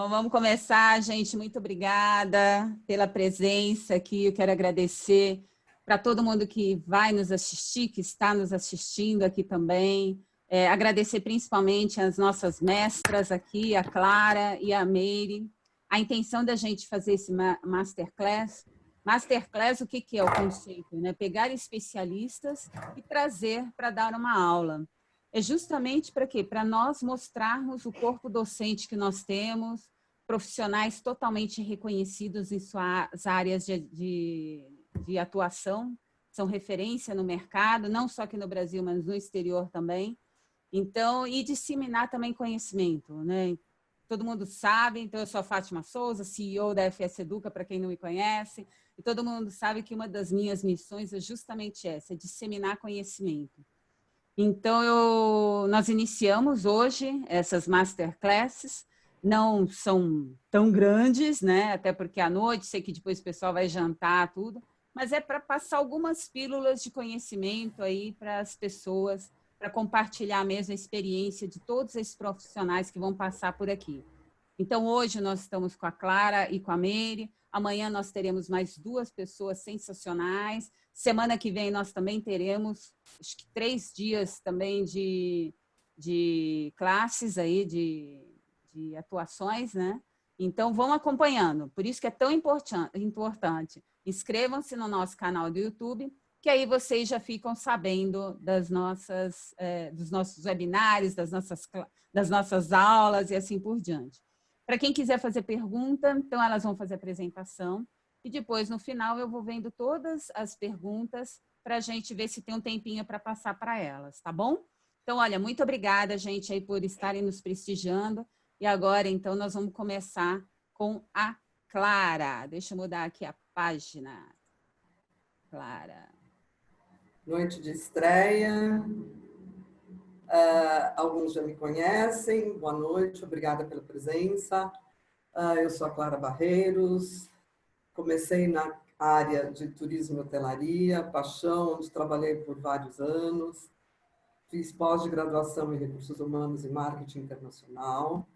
Então, vamos começar, gente. Muito obrigada pela presença aqui. Eu quero agradecer para todo mundo que vai nos assistir, que está nos assistindo aqui também. Agradecer principalmente as nossas mestras aqui, a Clara e a Meire. A intenção da gente fazer esse masterclass. Masterclass, o que é o conceito? Né? Pegar especialistas e trazer para dar uma aula. É justamente para quê? Para nós mostrarmos o corpo docente que nós temos, profissionais totalmente reconhecidos em suas áreas de atuação, são referência no mercado, não só aqui no Brasil, mas no exterior também. Então, e disseminar também conhecimento, né? Todo mundo sabe, então eu sou a Fátima Souza, CEO da FS Educa, para quem não me conhece, e todo mundo sabe que uma das minhas missões é justamente essa, é disseminar conhecimento. Então, nós iniciamos hoje essas masterclasses, não são tão grandes, né? Até porque à noite, sei que depois o pessoal vai jantar, tudo, mas é para passar algumas pílulas de conhecimento aí para as pessoas, para compartilhar mesmo a experiência de todos esses profissionais que vão passar por aqui. Então, hoje nós estamos com a Clara e com a Meire, amanhã nós teremos mais 2 pessoas sensacionais, semana que vem nós também teremos, acho que 3 dias também de classes aí, de atuações, né? Então, vão acompanhando, por isso que é tão importante. Inscrevam-se no nosso canal do YouTube, que aí vocês já ficam sabendo dos nossos webinários, das nossas aulas e assim por diante. Para quem quiser fazer pergunta, então elas vão fazer a apresentação e depois, no final, eu vou vendo todas as perguntas para a gente ver se tem um tempinho para passar para elas, tá bom? Então, olha, muito obrigada, gente, aí por estarem nos prestigiando. E agora, então, nós vamos começar com a Clara. Deixa eu mudar aqui a página. Clara. Noite de estreia. Alguns já me conhecem. Boa noite, obrigada pela presença. Eu sou a Clara Barreiros. Comecei na área de turismo e hotelaria, paixão, onde trabalhei por vários anos. Fiz pós-graduação em recursos humanos e marketing internacional.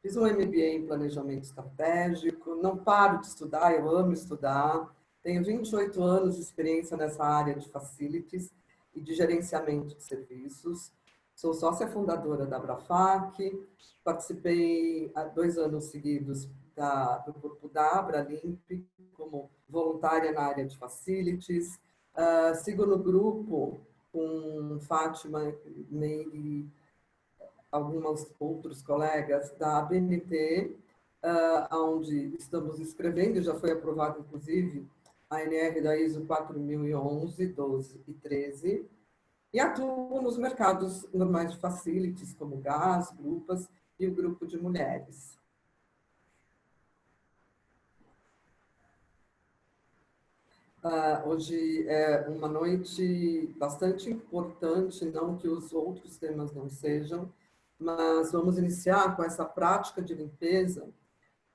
Fiz um MBA em planejamento estratégico. Não paro de estudar, eu amo estudar. Tenho 28 anos de experiência nessa área de facilities e de gerenciamento de serviços. Sou sócia fundadora da Abrafac, participei há 2 anos seguidos do grupo da Abralimp como voluntária na área de facilities. Sigo no grupo com Fátima, Meire, alguns outros colegas da ABNT, onde estamos escrevendo, já foi aprovado, inclusive, a ANR da ISO 4011, 12 e 13, e atuo nos mercados normais de facilities, como gás, grupas e o grupo de mulheres. Hoje é uma noite bastante importante, não que os outros temas não sejam, mas vamos iniciar com essa prática de limpeza,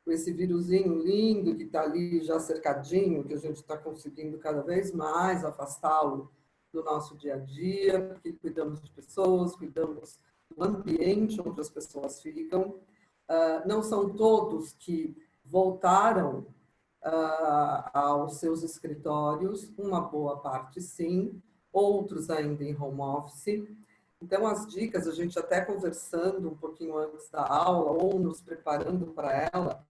com esse vírusinho lindo que está ali já cercadinho, que a gente está conseguindo cada vez mais afastá-lo do nosso dia a dia, porque cuidamos de pessoas, cuidamos do ambiente onde as pessoas ficam. Não são todos que voltaram aos seus escritórios, uma boa parte sim, outros ainda em home office. Então, as dicas, a gente até conversando um pouquinho antes da aula, ou nos preparando para ela,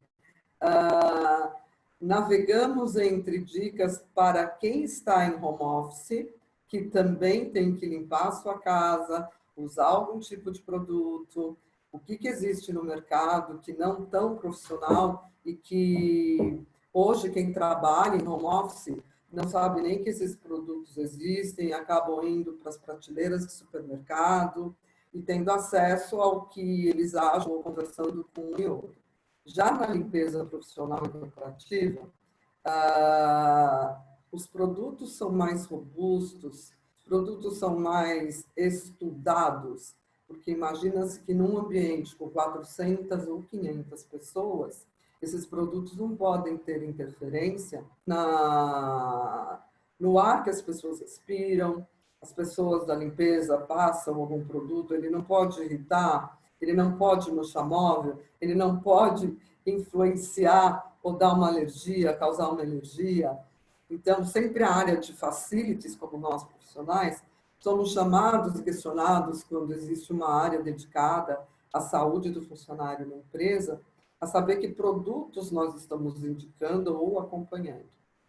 navegamos entre dicas para quem está em home office, que também tem que limpar a sua casa, usar algum tipo de produto, o que existe no mercado que não tão profissional e que hoje quem trabalha em home office não sabe nem que esses produtos existem, acabam indo para as prateleiras de supermercado e tendo acesso ao que eles acham ou conversando com um e outro. Já na limpeza profissional e corporativa, os produtos são mais robustos, os produtos são mais estudados, porque imagina-se que num ambiente com 400 ou 500 pessoas, esses produtos não podem ter interferência no ar que as pessoas respiram, as pessoas da limpeza passam algum produto, ele não pode irritar, ele não pode manchar móvel, ele não pode influenciar ou dar uma alergia, causar uma alergia. Então, sempre a área de facilities, como nós profissionais, somos chamados e questionados quando existe uma área dedicada à saúde do funcionário na empresa, a saber que produtos nós estamos indicando ou acompanhando.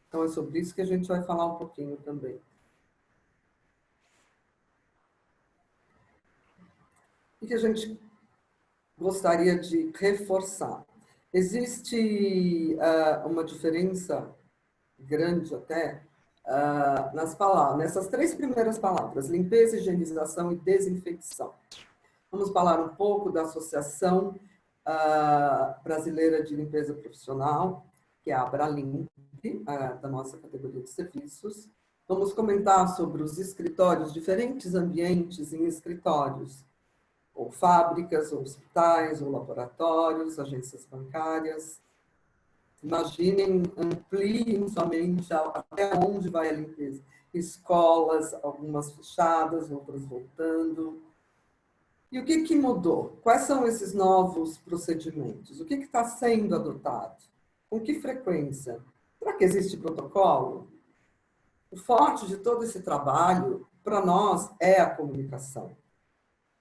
Então, é sobre isso que a gente vai falar um pouquinho também. O que a gente gostaria de reforçar? Existe uma diferença grande até nas palavras, nessas 3 primeiras palavras, limpeza, higienização e desinfecção. Vamos falar um pouco da Associação Brasileira de Limpeza Profissional, que é a Abralimp, da nossa categoria de serviços. Vamos comentar sobre os escritórios, diferentes ambientes em escritórios, ou fábricas, ou hospitais, ou laboratórios, agências bancárias. Imaginem, ampliem somente até onde vai a limpeza. Escolas, algumas fechadas, outras voltando. E o que mudou? Quais são esses novos procedimentos? O que está sendo adotado? Com que frequência? Será que existe protocolo? O forte de todo esse trabalho, para nós, é a comunicação.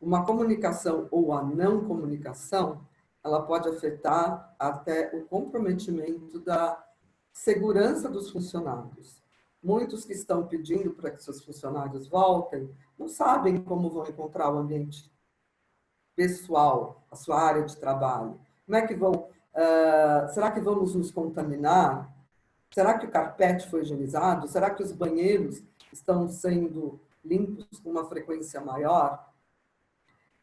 Uma comunicação ou a não comunicação, ela pode afetar até o comprometimento da segurança dos funcionários. Muitos que estão pedindo para que seus funcionários voltem, não sabem como vão encontrar o ambiente pessoal, a sua área de trabalho. Como é que vão? Será que vamos nos contaminar? Será que o carpete foi higienizado? Será que os banheiros estão sendo limpos com uma frequência maior?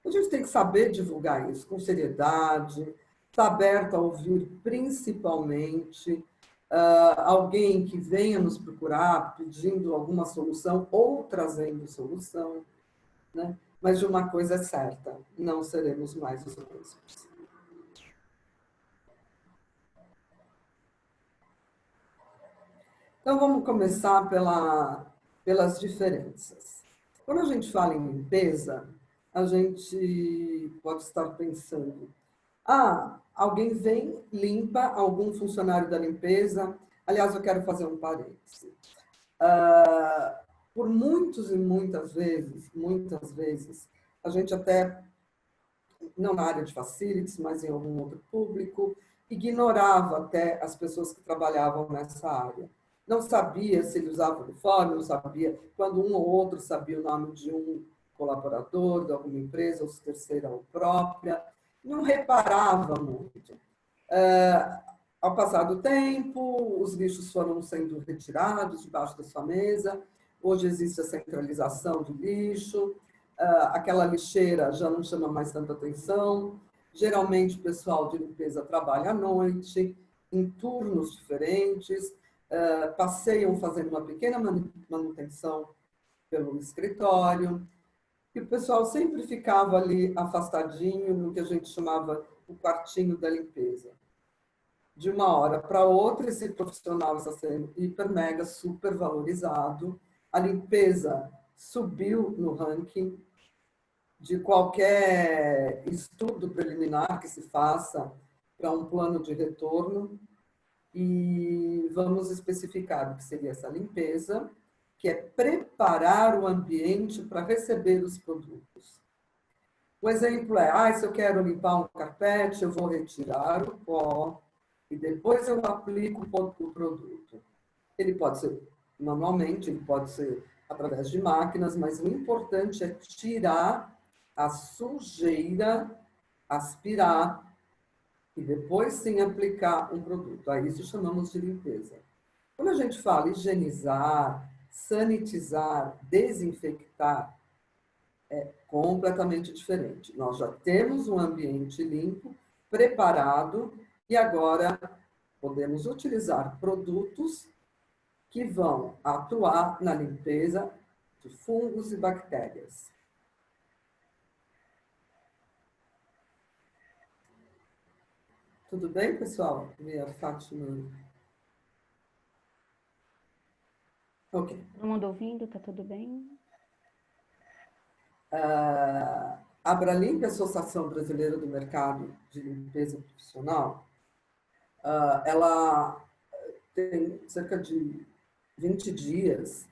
A gente tem que saber divulgar isso com seriedade, estar aberto a ouvir principalmente alguém que venha nos procurar pedindo alguma solução ou trazendo solução, né? Mas de uma coisa é certa, não seremos mais os mesmos. Então, vamos começar pelas diferenças. Quando a gente fala em limpeza, a gente pode estar pensando, alguém vem, limpa, algum funcionário da limpeza. Aliás, eu quero fazer um parêntese. Por muitas e muitas vezes, a gente até, não na área de facilities, mas em algum outro público, ignorava até as pessoas que trabalhavam nessa área. Não sabia se ele usava uniforme, não sabia, quando um ou outro sabia o nome de um colaborador de alguma empresa, ou se terceira ou própria, não reparava muito. Ao passar do tempo, os lixos foram sendo retirados debaixo da sua mesa, hoje existe a centralização do lixo, aquela lixeira já não chama mais tanta atenção, geralmente o pessoal de limpeza trabalha à noite, em turnos diferentes, passeiam fazendo uma pequena manutenção pelo escritório, e o pessoal sempre ficava ali afastadinho, no que a gente chamava o quartinho da limpeza. De uma hora para outra, esse profissional está sendo hiper, mega, super valorizado. A limpeza subiu no ranking de qualquer estudo preliminar que se faça para um plano de retorno. E vamos especificar o que seria essa limpeza, que é preparar o ambiente para receber os produtos. O exemplo é, se eu quero limpar um carpete, eu vou retirar o pó e depois eu aplico o produto. Ele pode ser manualmente, ele pode ser através de máquinas, mas o importante é tirar a sujeira, aspirar e depois sim aplicar um produto. A isso chamamos de limpeza. Quando a gente fala higienizar, sanitizar, desinfectar, é completamente diferente. Nós já temos um ambiente limpo, preparado, e agora podemos utilizar produtos que vão atuar na limpeza de fungos e bactérias. Tudo bem, pessoal? Minha Fátima. Ok. Todo mundo ouvindo? Tá tudo bem? A Abralimp, Associação Brasileira do Mercado de Limpeza Profissional, Ela tem cerca de 20 dias,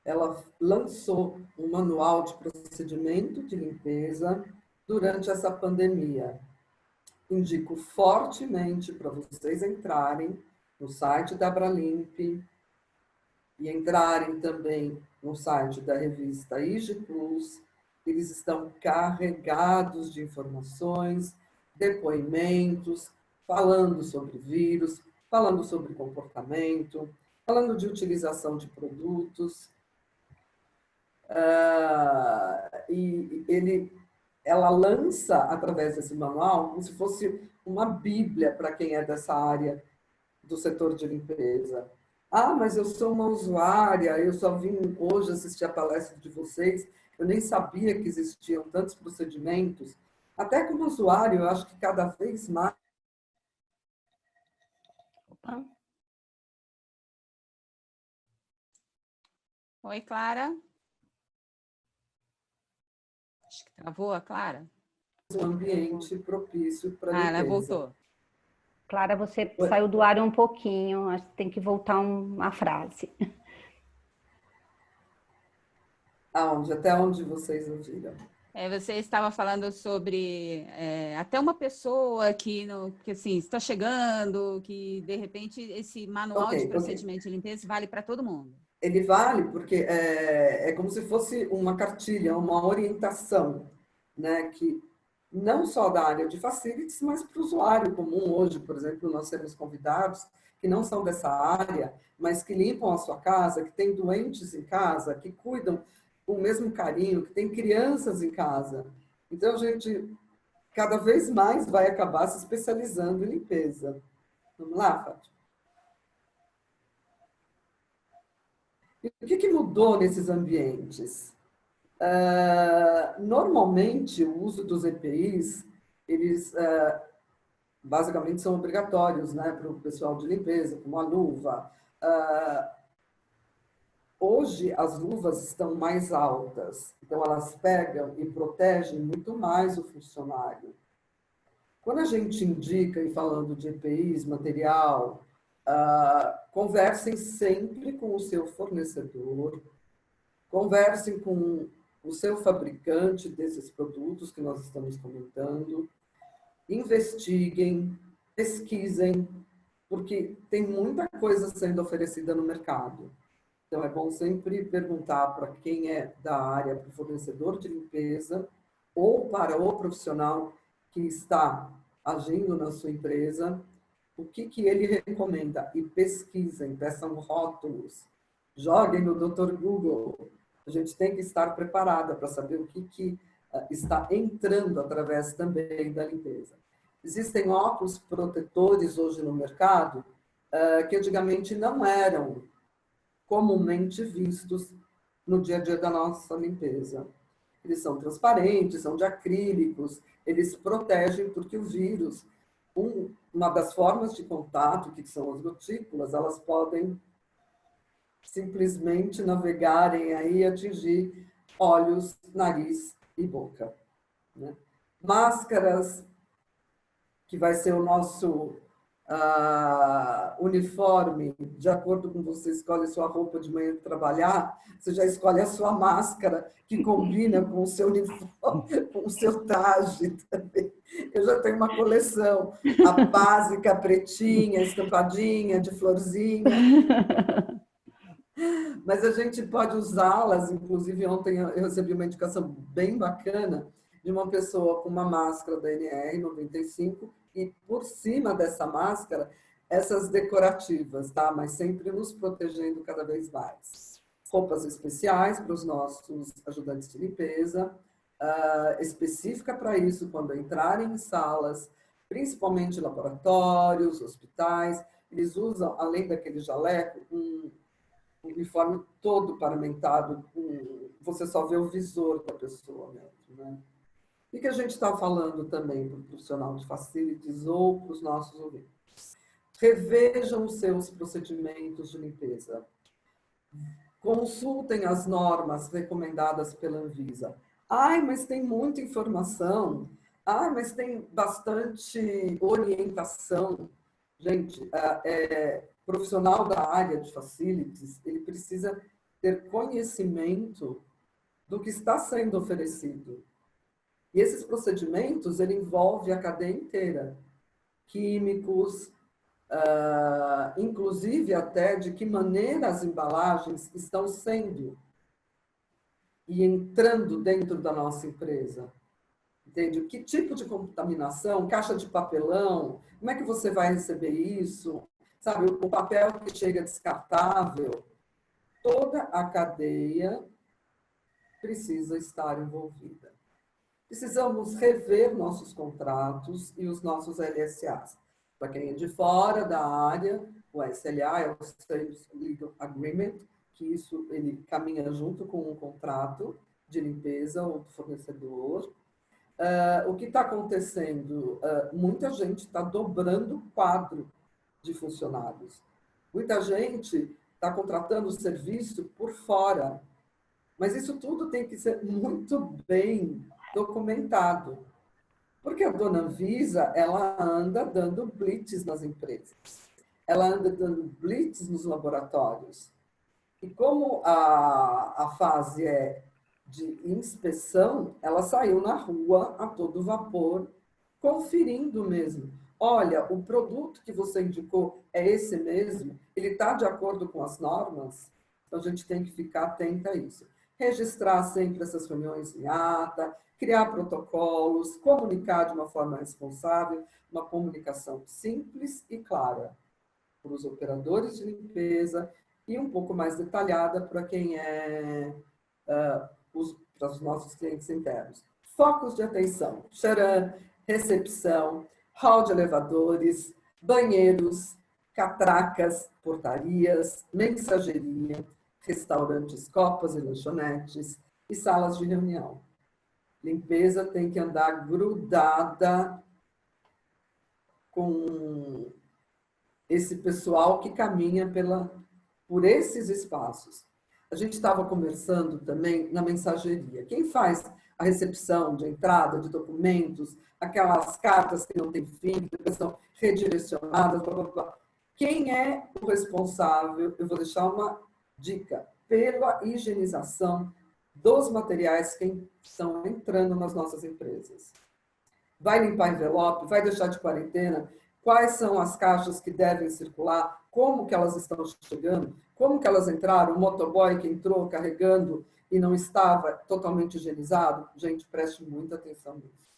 ela lançou um manual de procedimento de limpeza durante essa pandemia. Indico fortemente para vocês entrarem no site da Abralimp e entrarem também no site da revista IG Plus. Eles estão carregados de informações, depoimentos, falando sobre vírus, falando sobre comportamento, falando de utilização de produtos. Ela lança, através desse manual, como se fosse uma bíblia para quem é dessa área do setor de limpeza. Ah, mas eu sou uma usuária, eu só vim hoje assistir a palestra de vocês, eu nem sabia que existiam tantos procedimentos. Até como usuário, eu acho que cada vez mais... Opa. Oi, Clara. Acho que travou a Clara. Um ambiente propício para limpeza. Ela voltou. Clara, você saiu do ar um pouquinho, acho que tem que voltar uma frase. Aonde? Até onde vocês ouviram? Você estava falando sobre até uma pessoa que assim, está chegando, que de repente esse manual de procedimento de limpeza vale para todo mundo. Ele vale porque é como se fosse uma cartilha, uma orientação, né, que não só da área de facilities, mas para o usuário comum. Hoje, por exemplo, nós temos convidados que não são dessa área, mas que limpam a sua casa, que têm doentes em casa, que cuidam com o mesmo carinho, que têm crianças em casa. Então, a gente cada vez mais vai acabar se especializando em limpeza. Vamos lá, Fátima? E o que mudou nesses ambientes? Normalmente, o uso dos EPIs, eles basicamente são obrigatórios, né, para o pessoal de limpeza, como a luva. Hoje, as luvas estão mais altas, então elas pegam e protegem muito mais o funcionário. Quando a gente indica, e falando de EPIs, material, conversem sempre com o seu fornecedor, conversem com o seu fabricante desses produtos que nós estamos comentando, investiguem, pesquisem, porque tem muita coisa sendo oferecida no mercado. Então, é bom sempre perguntar para quem é da área, para o fornecedor de limpeza, ou para o profissional que está agindo na sua empresa, o que ele recomenda. E pesquisem, peçam rótulos, joguem no Dr. Google. A gente tem que estar preparada para saber o que está entrando através também da limpeza. Existem óculos protetores hoje no mercado que antigamente não eram comumente vistos no dia a dia da nossa limpeza. Eles são transparentes, são de acrílicos, eles protegem porque o vírus, uma das formas de contato, que são as gotículas, elas podem simplesmente navegarem aí e atingir olhos, nariz e boca, né? Máscaras, que vai ser o nosso uniforme, de acordo com você escolhe sua roupa de manhã para trabalhar, você já escolhe a sua máscara, que combina com o seu uniforme, com o seu traje também. Eu já tenho uma coleção, a básica pretinha, estampadinha, de florzinha. Mas a gente pode usá-las, inclusive ontem eu recebi uma indicação bem bacana de uma pessoa com uma máscara da NR95 e por cima dessa máscara, essas decorativas, tá? Mas sempre nos protegendo cada vez mais. Roupas especiais para os nossos ajudantes de limpeza, específica para isso quando entrarem em salas, principalmente laboratórios, hospitais, eles usam, além daquele jaleco, um uniforme todo paramentado, você só vê o visor da pessoa mesmo, né? E que a gente está falando também para o profissional de facilities ou para os nossos ouvintes. Revejam os seus procedimentos de limpeza. Consultem as normas recomendadas pela Anvisa. Ai, mas tem muita informação. Ai, mas tem bastante orientação. Gente, profissional da área de facilities, ele precisa ter conhecimento do que está sendo oferecido. E esses procedimentos, ele envolve a cadeia inteira. Químicos, inclusive até de que maneira as embalagens estão sendo e entrando dentro da nossa empresa. Entende? Que tipo de contaminação, caixa de papelão, como é que você vai receber isso? Sabe, o papel que chega descartável, toda a cadeia precisa estar envolvida. Precisamos rever nossos contratos e os nossos LSAs. Para quem é de fora da área, o SLA é o Service Legal Agreement, que isso ele caminha junto com um contrato de limpeza ou do fornecedor. O que está acontecendo? Muita gente está dobrando o quadro de funcionários. Muita gente está contratando o serviço por fora. Mas isso tudo tem que ser muito bem documentado. Porque a dona Anvisa, ela anda dando blitz nas empresas. Ela anda dando blitz nos laboratórios. E como a fase é de inspeção, ela saiu na rua a todo vapor, conferindo mesmo. Olha, o produto que você indicou é esse mesmo? Ele está de acordo com as normas? Então, a gente tem que ficar atenta a isso. Registrar sempre essas reuniões em ata, criar protocolos, comunicar de uma forma responsável, uma comunicação simples e clara para os operadores de limpeza e um pouco mais detalhada para quem para os nossos clientes internos. Focos de atenção, charan, recepção, hall de elevadores, banheiros, catracas, portarias, mensageria, restaurantes, copas e lanchonetes e salas de reunião. Limpeza tem que andar grudada com esse pessoal que caminha por esses espaços. A gente estava conversando também na mensageria. Quem faz a recepção de entrada de documentos, aquelas cartas que não têm fim, que são redirecionadas, blá, blá, blá. Quem é o responsável? Eu vou deixar uma dica. Pela higienização dos materiais que estão entrando nas nossas empresas. Vai limpar envelope? Vai deixar de quarentena? Quais são as caixas que devem circular? Como que elas estão chegando? Como que elas entraram? O motoboy que entrou carregando e não estava totalmente higienizado? Gente, preste muita atenção nisso.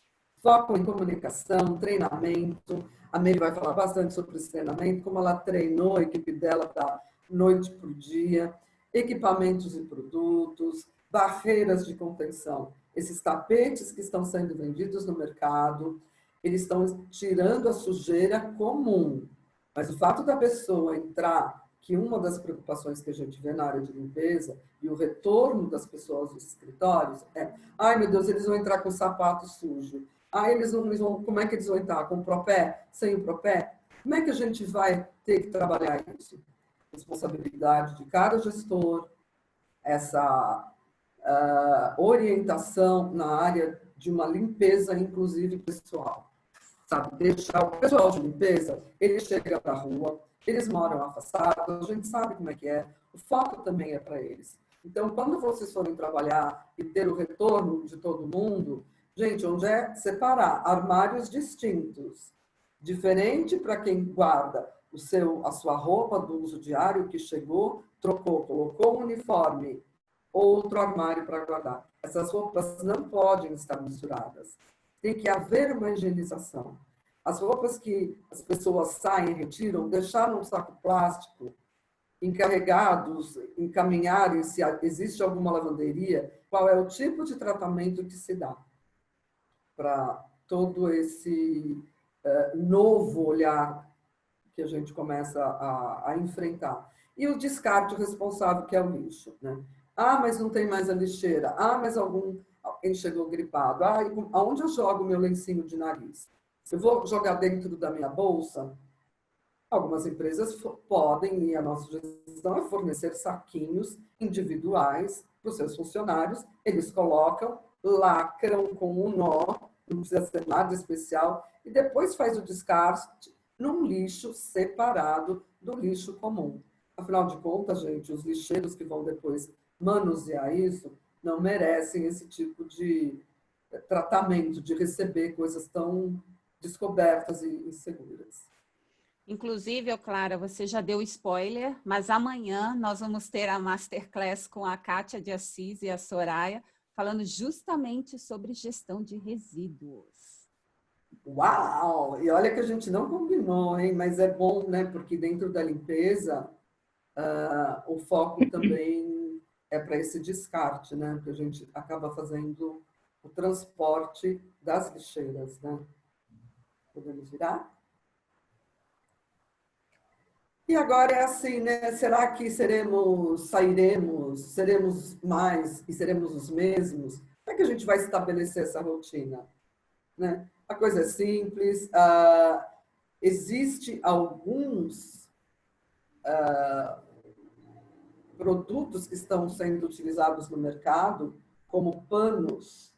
Foco em comunicação, treinamento. A Meire vai falar bastante sobre esse treinamento, como ela treinou a equipe dela da noite para o dia, equipamentos e produtos, barreiras de contenção. Esses tapetes que estão sendo vendidos no mercado, eles estão tirando a sujeira comum. Mas o fato da pessoa entrar, que uma das preocupações que a gente vê na área de limpeza e o retorno das pessoas dos escritórios é: ai, meu Deus, eles vão entrar com sapato sujo. Ai, eles vão, como é que eles vão entrar? Com o propé? Sem o propé? Como é que a gente vai ter que trabalhar isso? Responsabilidade de cada gestor, essa orientação na área de uma limpeza, inclusive pessoal. Sabe, deixar o pessoal de limpeza, ele chega da rua, eles moram afastados, a gente sabe como é que é, o foco também é para eles. Então, quando vocês forem trabalhar e ter o retorno de todo mundo, gente, onde é separar armários distintos, diferente para quem guarda a sua roupa do uso diário que chegou, trocou, colocou um uniforme, outro armário para guardar. Essas roupas não podem estar misturadas. Tem que haver uma higienização. As roupas que as pessoas saem, retiram, deixar num saco plástico, encarregados, encaminharem se existe alguma lavanderia, qual é o tipo de tratamento que se dá para todo esse novo olhar que a gente começa a enfrentar. E o descarte responsável, que é o lixo, né? Ah, mas não tem mais a lixeira. Ah, mas alguém chegou gripado. Ah, aonde eu jogo o meu lencinho de nariz? Eu vou jogar dentro da minha bolsa? Algumas empresas podem, e a nossa gestão é fornecer saquinhos individuais para os seus funcionários. Eles colocam, lacram com um nó, não precisa ser nada especial, e depois faz o descarte num lixo separado do lixo comum. Afinal de contas, gente, os lixeiros que vão depois manusear isso não merecem esse tipo de tratamento, de receber coisas tão descobertas e inseguras. Inclusive, Clara, você já deu spoiler, mas amanhã nós vamos ter a Masterclass com a Kátia de Assis e a Soraya, falando justamente sobre gestão de resíduos. Uau! E olha que a gente não combinou, hein? Mas é bom, né? Porque dentro da limpeza, o foco também é para esse descarte, né? Porque a gente acaba fazendo o transporte das lixeiras, né? Podemos virar? E agora é assim, né? Será que seremos mais e seremos os mesmos? Como é que a gente vai estabelecer essa rotina? Né? A coisa é simples. Existe alguns produtos que estão sendo utilizados no mercado, como panos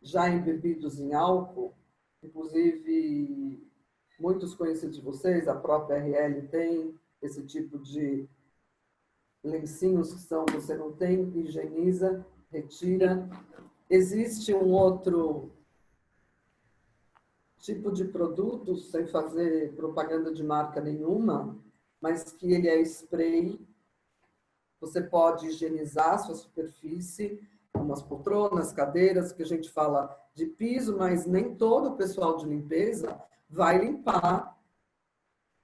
já embebidos em álcool, inclusive muitos conhecidos de vocês, a própria RL tem esse tipo de lencinhos que são, você não tem, higieniza, retira. Existe um outro tipo de produto, sem fazer propaganda de marca nenhuma, mas que ele é spray. Você pode higienizar a sua superfície, umas poltronas, cadeiras, que a gente fala de piso, mas nem todo o pessoal de limpeza vai limpar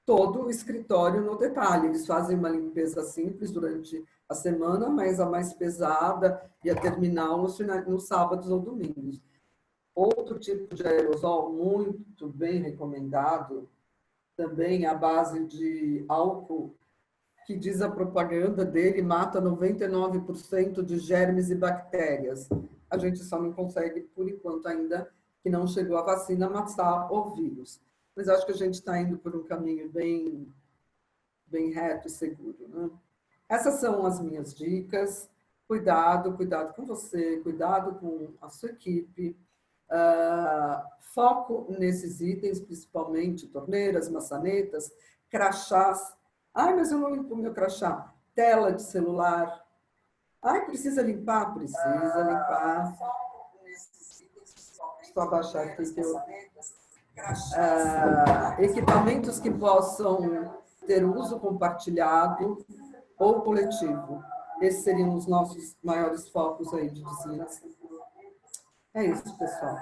todo o escritório no detalhe. Eles fazem uma limpeza simples durante a semana, mas a mais pesada e a terminal nos sábados ou domingos. Outro tipo de aerosol muito bem recomendado, também à base de álcool, que diz a propaganda dele, mata 99% de germes e bactérias. A gente só não consegue, por enquanto ainda, que não chegou a vacina, matar o vírus. Mas acho que a gente está indo por um caminho bem reto e seguro, né? Essas são as minhas dicas. Cuidado com você, cuidado com a sua equipe. Foco nesses itens, principalmente torneiras, maçanetas, crachás. Ai, mas eu não limpo meu crachá. Tela de celular. Ai, precisa limpar? Precisa limpar. Deixa eu abaixar aqui que eu... equipamentos que possam ter uso compartilhado ou coletivo. Esses seriam os nossos maiores focos aí de disseminação. É isso, pessoal.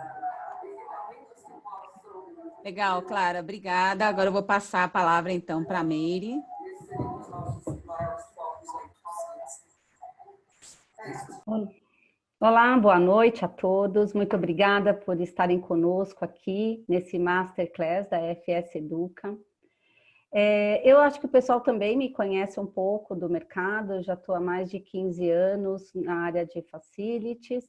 Legal, Clara, obrigada. Agora eu vou passar a palavra, então, para a Meire. Olá, boa noite a todos. Muito obrigada por estarem conosco aqui nesse Masterclass da FS Educa. Eu acho que o pessoal também me conhece um pouco do mercado. Eu já estou há mais de 15 anos na área de facilities.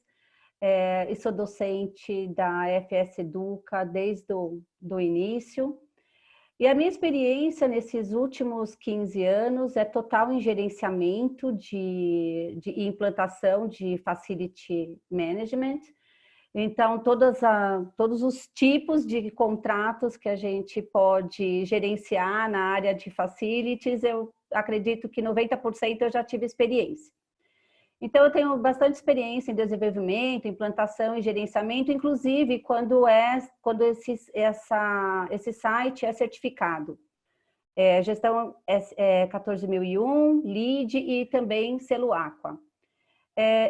E sou docente da FS Educa desde o início. E a minha experiência nesses últimos 15 anos é total em gerenciamento de implantação de Facility Management. Então, todos os tipos de contratos que a gente pode gerenciar na área de Facilities, eu acredito que 90% eu já tive experiência. Então, eu tenho bastante experiência em desenvolvimento, implantação e gerenciamento, inclusive quando esse site é certificado. Gestão 14001, LEED e também selo Aqua.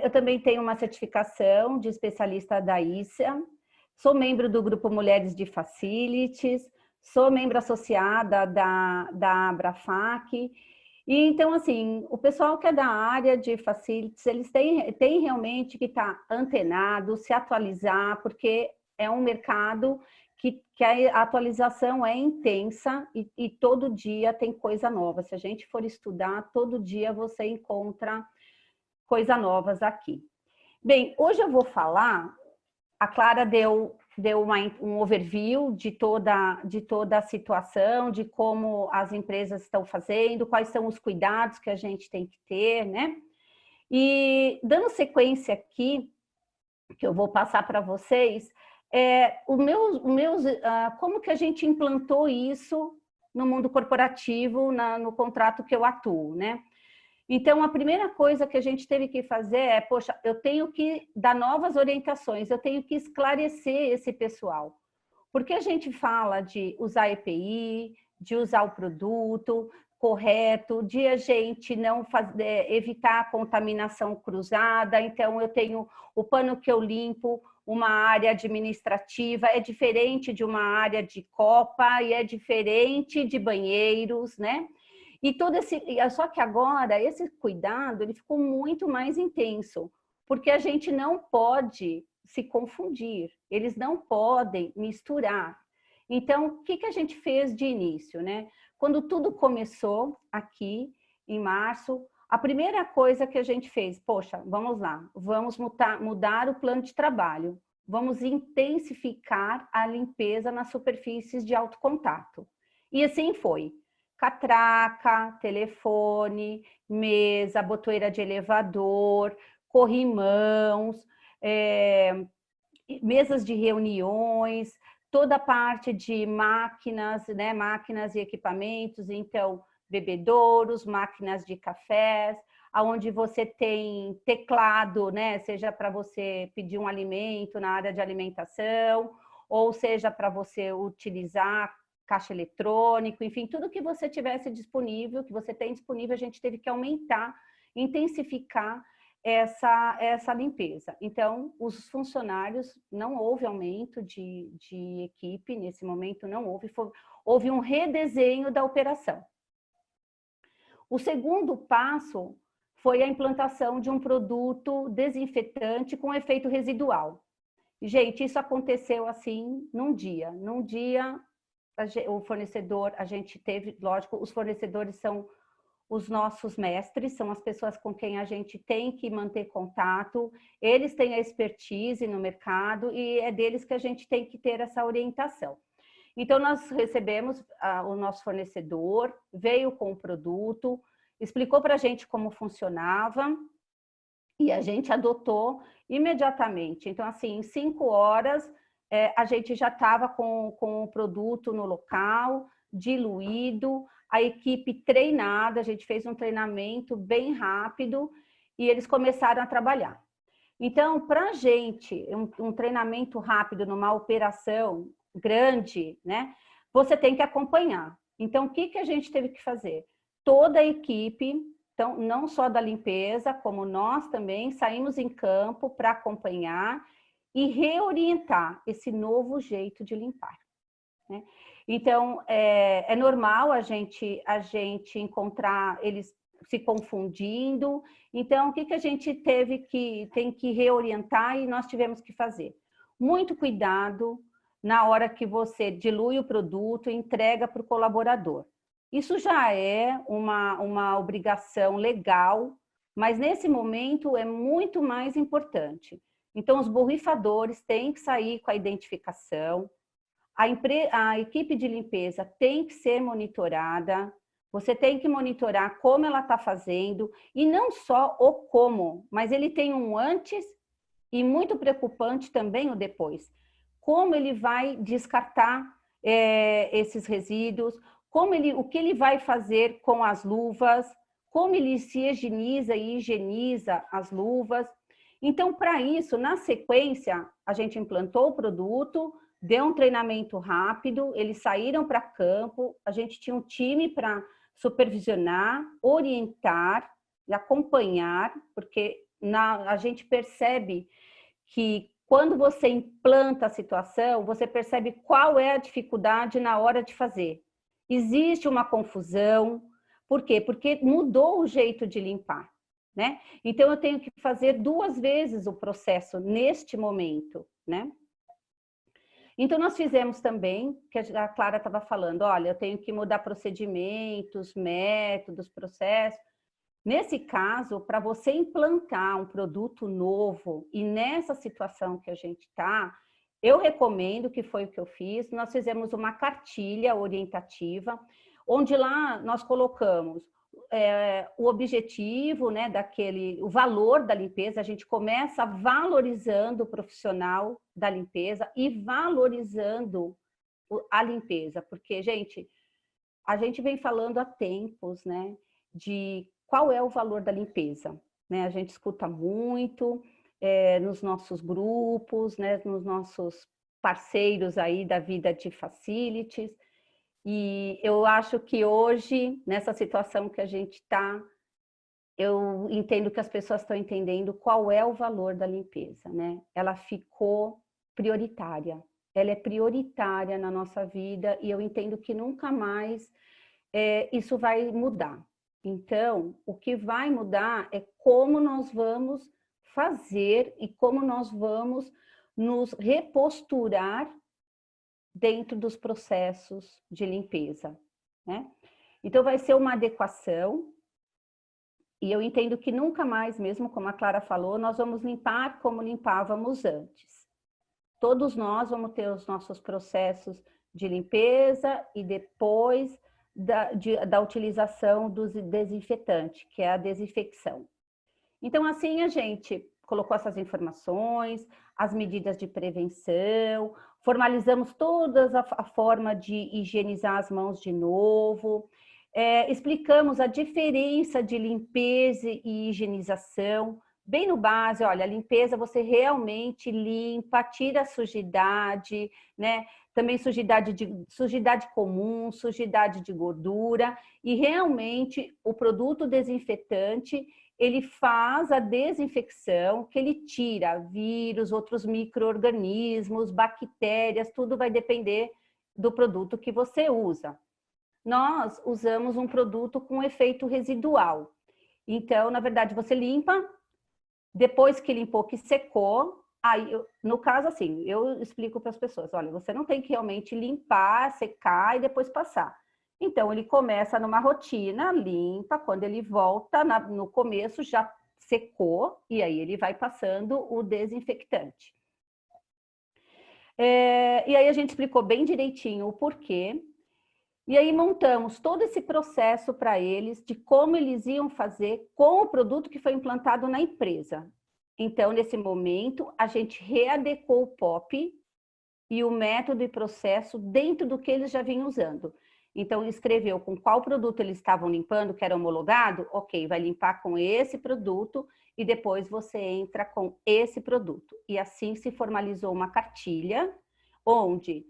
Eu também tenho uma certificação de especialista da ISA, sou membro do Grupo Mulheres de Facilities, sou membro associada da Abrafac. E então, assim, o pessoal que é da área de facilities, eles têm realmente que estar antenado, se atualizar, porque é um mercado que a atualização é intensa e todo dia tem coisa nova. Se a gente for estudar, todo dia você encontra coisas novas aqui. Bem, hoje eu vou falar, a Clara deu um overview de toda a situação, de como as empresas estão fazendo, quais são os cuidados que a gente tem que ter, né? E dando sequência aqui, que eu vou passar para vocês, como que a gente implantou isso no mundo corporativo, no contrato que eu atuo, né? Então, a primeira coisa que a gente teve que fazer é, poxa, eu tenho que dar novas orientações, eu tenho que esclarecer esse pessoal. Porque a gente fala de usar EPI, de usar o produto correto, de a gente não evitar a contaminação cruzada. Então, eu tenho o pano que eu limpo, uma área administrativa, é diferente de uma área de copa e é diferente de banheiros, né? E todo só que agora esse cuidado ele ficou muito mais intenso, porque a gente não pode se confundir, eles não podem misturar. Então, o que a gente fez de início, né? Quando tudo começou aqui em março, a primeira coisa que a gente fez, poxa, vamos lá, vamos mudar o plano de trabalho, vamos intensificar a limpeza nas superfícies de alto contato. E assim foi. Catraca, telefone, mesa, botoeira de elevador, corrimãos, mesas de reuniões, toda a parte de máquinas, né, máquinas e equipamentos, então bebedouros, máquinas de cafés, aonde você tem teclado, né, seja para você pedir um alimento na área de alimentação, ou seja para você utilizar caixa eletrônico, enfim, tudo que você tivesse disponível, que você tem disponível, a gente teve que aumentar, intensificar essa limpeza. Então, os funcionários, não houve aumento de equipe, nesse momento não houve, houve um redesenho da operação. O segundo passo foi a implantação de um produto desinfetante com efeito residual. Gente, isso aconteceu assim num dia. Num dia, o fornecedor, a gente teve, lógico, os fornecedores são os nossos mestres, são as pessoas com quem a gente tem que manter contato, eles têm a expertise no mercado e é deles que a gente tem que ter essa orientação. Então, nós recebemos o nosso fornecedor, veio com o produto, explicou para a gente como funcionava e a gente adotou imediatamente. Então, assim, em 5 horas, a gente já estava com o produto no local, diluído, a equipe treinada, a gente fez um treinamento bem rápido e eles começaram a trabalhar. Então, para a gente, um treinamento rápido numa operação grande, né, você tem que acompanhar. Então, o que a gente teve que fazer? Toda a equipe, então, não só da limpeza, como nós também, saímos em campo para acompanhar e reorientar esse novo jeito de limpar, né? Então, é normal a gente encontrar eles se confundindo. Então, o que a gente tem que reorientar e nós tivemos que fazer? Muito cuidado na hora que você dilui o produto e entrega para o colaborador. Isso já é uma obrigação legal, mas nesse momento é muito mais importante. Então, os borrifadores têm que sair com a identificação, a equipe de limpeza tem que ser monitorada, você tem que monitorar como ela está fazendo, e não só o como, mas ele tem um antes e muito preocupante também o depois. Como ele vai descartar esses resíduos, o que ele vai fazer com as luvas, como ele se higieniza e higieniza as luvas. Então, para isso, na sequência, a gente implantou o produto, deu um treinamento rápido, eles saíram para campo, a gente tinha um time para supervisionar, orientar e acompanhar, porque a gente percebe que quando você implanta a situação, você percebe qual é a dificuldade na hora de fazer. Existe uma confusão, por quê? Porque mudou o jeito de limpar, né? Então, eu tenho que fazer 2 vezes o processo neste momento, né? Então, nós fizemos também, que a Clara estava falando, olha, eu tenho que mudar procedimentos, métodos, processos. Nesse caso, para você implantar um produto novo e nessa situação que a gente está, eu recomendo, que foi o que eu fiz, nós fizemos uma cartilha orientativa, onde lá nós colocamos o objetivo, né, o valor da limpeza. A gente começa valorizando o profissional da limpeza e valorizando a limpeza, porque, gente, a gente vem falando há tempos, né, de qual é o valor da limpeza, né? A gente escuta muito nos nossos grupos, né, nos nossos parceiros aí da vida de facilities, e eu acho que hoje, nessa situação que a gente está, eu entendo que as pessoas estão entendendo qual é o valor da limpeza, né? Ela ficou prioritária, ela é prioritária na nossa vida e eu entendo que nunca mais isso vai mudar. Então, o que vai mudar é como nós vamos fazer e como nós vamos nos reposturar dentro dos processos de limpeza, né? Então, vai ser uma adequação. E eu entendo que nunca mais, mesmo como a Clara falou, nós vamos limpar como limpávamos antes. Todos nós vamos ter os nossos processos de limpeza e depois da utilização do desinfetante, que é a desinfecção. Então, assim, a gente colocou essas informações, as medidas de prevenção, formalizamos toda a forma de higienizar as mãos de novo, explicamos a diferença de limpeza e higienização, bem no base, olha, a limpeza você realmente limpa, tira a sujidade, né? Também sujidade comum, sujidade de gordura, e realmente o produto desinfetante, ele faz a desinfecção, que ele tira vírus, outros micro-organismos, bactérias, tudo vai depender do produto que você usa. Nós usamos um produto com efeito residual. Então, na verdade, você limpa, depois que limpou, que secou, aí, no caso, assim, eu explico para as pessoas, olha, você não tem que realmente limpar, secar e depois passar. Então, ele começa numa rotina, limpa, quando ele volta, no começo já secou, e aí ele vai passando o desinfectante. E aí a gente explicou bem direitinho o porquê, e aí montamos todo esse processo para eles, de como eles iam fazer com o produto que foi implantado na empresa. Então, nesse momento, a gente readequou o POP e o método e processo dentro do que eles já vinham usando. Então, escreveu com qual produto eles estavam limpando, que era homologado, ok, vai limpar com esse produto e depois você entra com esse produto. E assim se formalizou uma cartilha, onde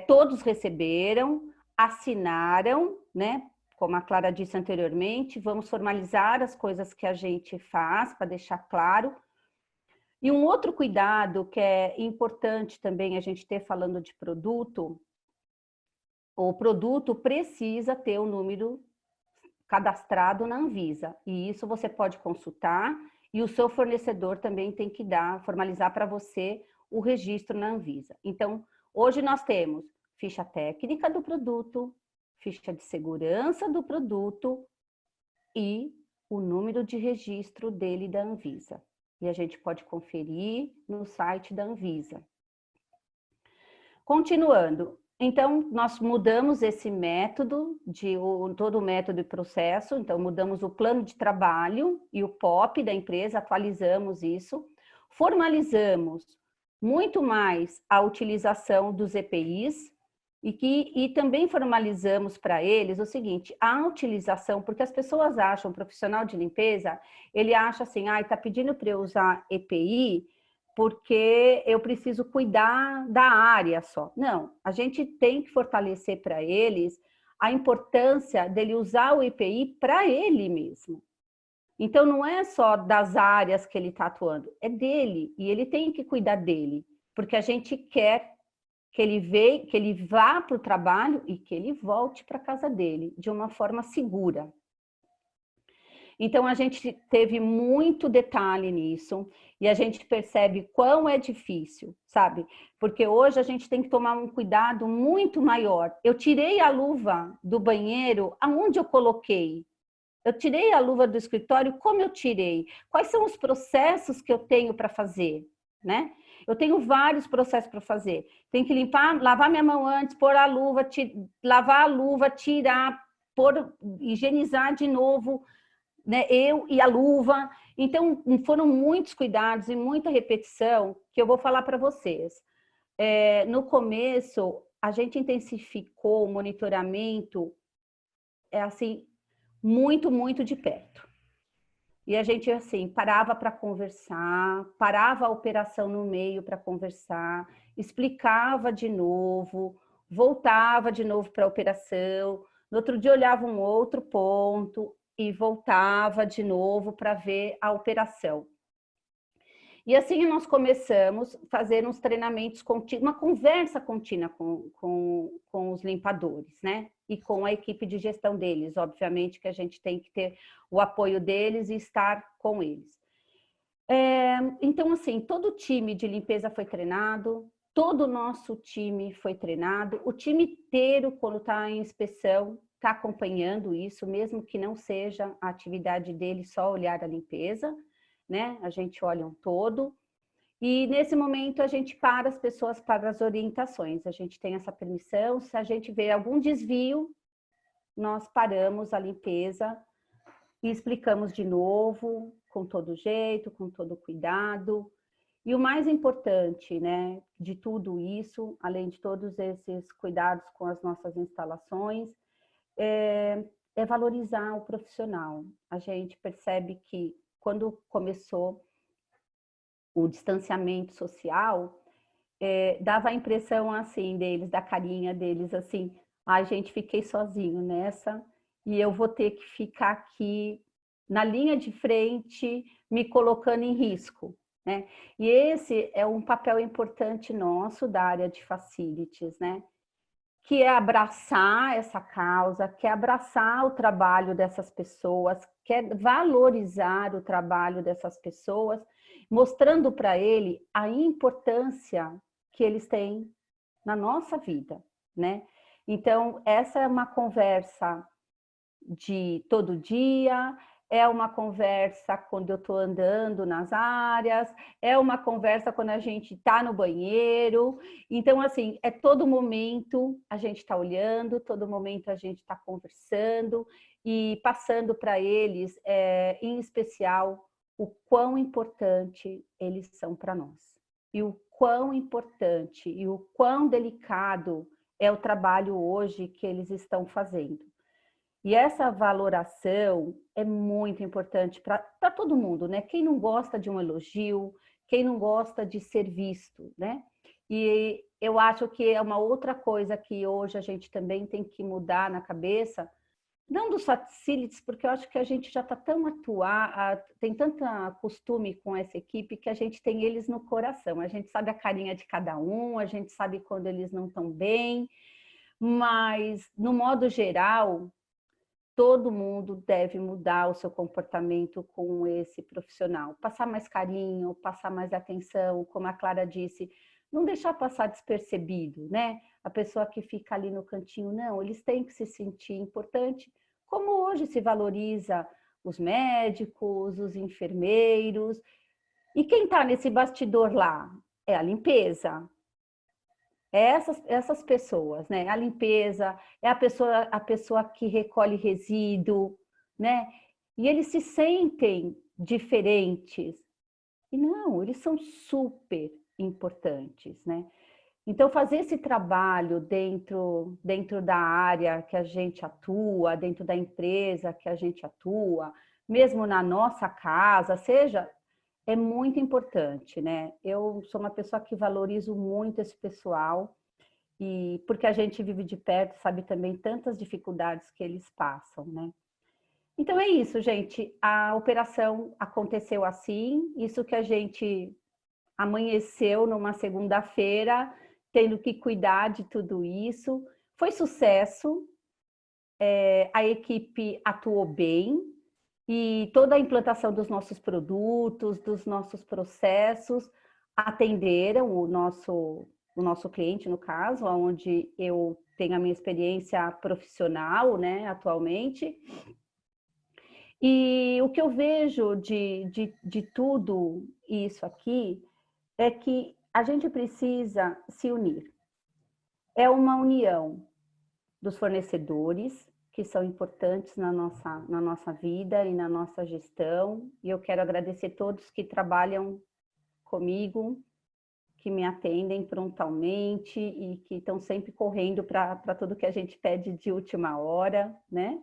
todos receberam, assinaram, né? Como a Clara disse anteriormente, vamos formalizar as coisas que a gente faz, para deixar claro. E um outro cuidado que é importante também a gente ter falando de produto, o produto precisa ter o número cadastrado na Anvisa. E isso você pode consultar e o seu fornecedor também tem que formalizar para você o registro na Anvisa. Então, hoje nós temos ficha técnica do produto, ficha de segurança do produto e o número de registro dele da Anvisa. E a gente pode conferir no site da Anvisa. Continuando, então nós mudamos esse método, todo o método e processo, então mudamos o plano de trabalho e o POP da empresa, atualizamos isso, formalizamos muito mais a utilização dos EPIs, e também formalizamos para eles o seguinte, a utilização, porque as pessoas acham, profissional de limpeza, ele acha assim, está pedindo para eu usar EPI porque eu preciso cuidar da área só. Não, a gente tem que fortalecer para eles a importância dele usar o EPI para ele mesmo. Então, não é só das áreas que ele está atuando, é dele, e ele tem que cuidar dele, porque a gente quer que ele vá para o trabalho e que ele volte para a casa dele de uma forma segura. Então, a gente teve muito detalhe nisso e a gente percebe quão é difícil, sabe? Porque hoje a gente tem que tomar um cuidado muito maior. Eu tirei a luva do banheiro, aonde eu coloquei? Eu tirei a luva do escritório, como eu tirei? Quais são os processos que eu tenho para fazer, né? Eu tenho vários processos para fazer. Tenho que limpar, lavar minha mão antes, pôr a luva, lavar a luva, tirar, higienizar de novo, né? Eu e a luva. Então, foram muitos cuidados e muita repetição que eu vou falar para vocês. No começo, a gente intensificou o monitoramento assim, muito, muito de perto. E a gente, assim, parava para conversar, parava a operação no meio para conversar, explicava de novo, voltava de novo para a operação, no outro dia olhava um outro ponto e voltava de novo para ver a operação. E assim nós começamos a fazer uns treinamentos contínuos, uma conversa contínua com os limpadores, né? E com a equipe de gestão deles, obviamente que a gente tem que ter o apoio deles e estar com eles. Então, assim, todo o time de limpeza foi treinado, todo o nosso time foi treinado, o time inteiro, quando está em inspeção, está acompanhando isso, mesmo que não seja a atividade dele só olhar a limpeza, né? A gente olha um todo. E nesse momento a gente para as pessoas para as orientações. A gente tem essa permissão. Se a gente vê algum desvio, nós paramos a limpeza e explicamos de novo, com todo jeito, com todo cuidado. E o mais importante, né, de tudo isso, além de todos esses cuidados com as nossas instalações, é valorizar o profissional. A gente percebe que quando começou o distanciamento social, dava a impressão assim deles, da carinha deles, assim, ai, gente, fiquei sozinho nessa e eu vou ter que ficar aqui na linha de frente, me colocando em risco, né? E esse é um papel importante nosso da área de facilities, né? Que é abraçar essa causa, que é abraçar o trabalho dessas pessoas, que é valorizar o trabalho dessas pessoas, mostrando para ele a importância que eles têm na nossa vida, né? Então, essa é uma conversa de todo dia, é uma conversa quando eu estou andando nas áreas, é uma conversa quando a gente está no banheiro. Então, assim, é todo momento a gente está olhando, todo momento a gente está conversando e passando para eles, em especial, o quão importante eles são para nós. E o quão importante e o quão delicado é o trabalho hoje que eles estão fazendo. E essa valoração é muito importante para todo mundo, né? Quem não gosta de um elogio, quem não gosta de ser visto, né? E eu acho que é uma outra coisa que hoje a gente também tem que mudar na cabeça, não dos facilities, porque eu acho que a gente já está tão tem tanto costume com essa equipe que a gente tem eles no coração. A gente sabe a carinha de cada um, a gente sabe quando eles não estão bem, mas no modo geral, todo mundo deve mudar o seu comportamento com esse profissional. Passar mais carinho, passar mais atenção, como a Clara disse, não deixar passar despercebido, né? A pessoa que fica ali no cantinho, não, eles têm que se sentir importante, como hoje se valoriza os médicos, os enfermeiros. E quem está nesse bastidor lá? É a limpeza. Essas pessoas, né? A limpeza, é a pessoa que recolhe resíduo, né? E eles se sentem diferentes. E não, eles são super importantes, né? Então, fazer esse trabalho dentro da área que a gente atua, dentro da empresa que a gente atua, mesmo na nossa casa, é muito importante, né? Eu sou uma pessoa que valorizo muito esse pessoal, e porque a gente vive de perto, sabe também tantas dificuldades que eles passam, né? Então é isso, gente. A operação aconteceu assim, isso que a gente amanheceu numa segunda-feira, tendo que cuidar de tudo isso. Foi sucesso, a equipe atuou bem, e toda a implantação dos nossos produtos, dos nossos processos, atenderam o nosso cliente, no caso, onde eu tenho a minha experiência profissional, né, atualmente. E o que eu vejo de tudo isso aqui é que a gente precisa se unir. É uma união dos fornecedores, que são importantes na nossa vida e na nossa gestão. E eu quero agradecer todos que trabalham comigo, que me atendem prontamente e que estão sempre correndo para tudo que a gente pede de última hora, né?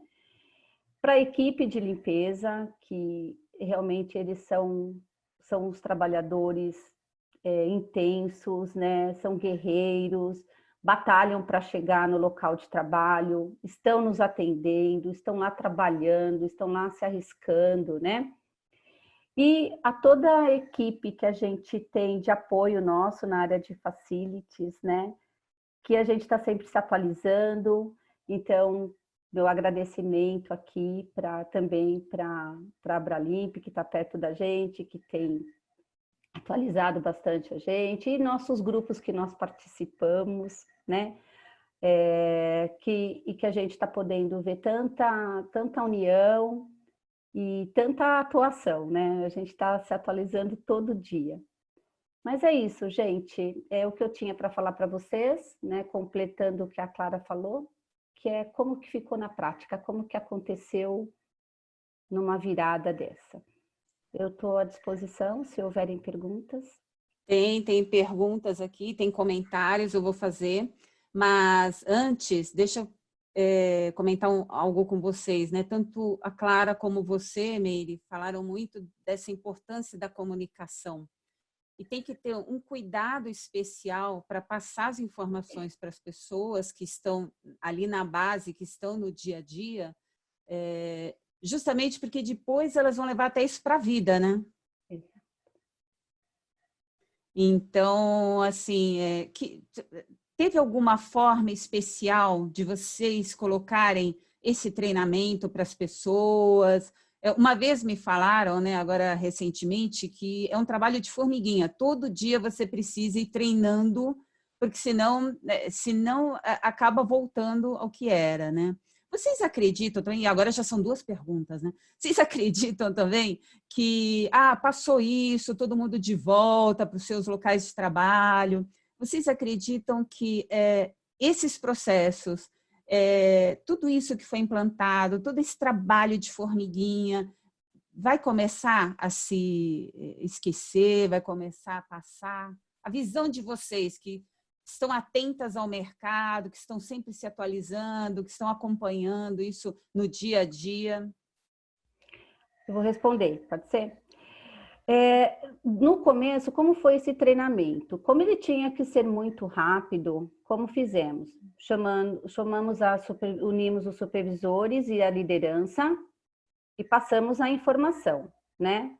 Para a equipe de limpeza, que realmente eles são os trabalhadores intensos, né? São guerreiros, batalham para chegar no local de trabalho, estão nos atendendo, estão lá trabalhando, estão lá se arriscando, né? E a toda a equipe que a gente tem de apoio nosso na área de facilities, né? Que a gente está sempre se atualizando. Então, meu agradecimento aqui também para a Abralimp, que está perto da gente, que tem atualizado bastante a gente, e nossos grupos que nós participamos, né? Que a gente está podendo ver tanta união e tanta atuação, né? A gente está se atualizando todo dia. Mas é isso, gente. É o que eu tinha para falar para vocês, né? Completando o que a Clara falou, que é como que ficou na prática, como que aconteceu numa virada dessa. Eu estou à disposição, se houverem perguntas. Tem perguntas aqui, tem comentários, eu vou fazer. Mas antes, deixa eu comentar algo com vocês, né? Tanto a Clara como você, Meire, falaram muito dessa importância da comunicação. E tem que ter um cuidado especial para passar as informações para as pessoas que estão ali na base, que estão no dia a dia, justamente porque depois elas vão levar até isso para a vida, né? Então, assim, teve alguma forma especial de vocês colocarem esse treinamento para as pessoas? Uma vez me falaram, né, agora recentemente, que é um trabalho de formiguinha. Todo dia você precisa ir treinando, porque senão acaba voltando ao que era, né? Vocês acreditam também, e agora já são 2 perguntas, né? Vocês acreditam também que passou isso, todo mundo de volta para os seus locais de trabalho? Vocês acreditam que esses processos, tudo isso que foi implantado, todo esse trabalho de formiguinha, vai começar a se esquecer, vai começar a passar? A visão de vocês que estão atentas ao mercado, que estão sempre se atualizando, que estão acompanhando isso no dia a dia? Eu vou responder, pode ser? No começo, como foi esse treinamento? Como ele tinha que ser muito rápido, como fizemos? Unimos os supervisores e a liderança e passamos a informação, né?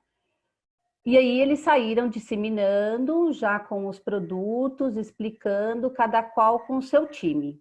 E aí eles saíram disseminando, já com os produtos, explicando, cada qual com o seu time.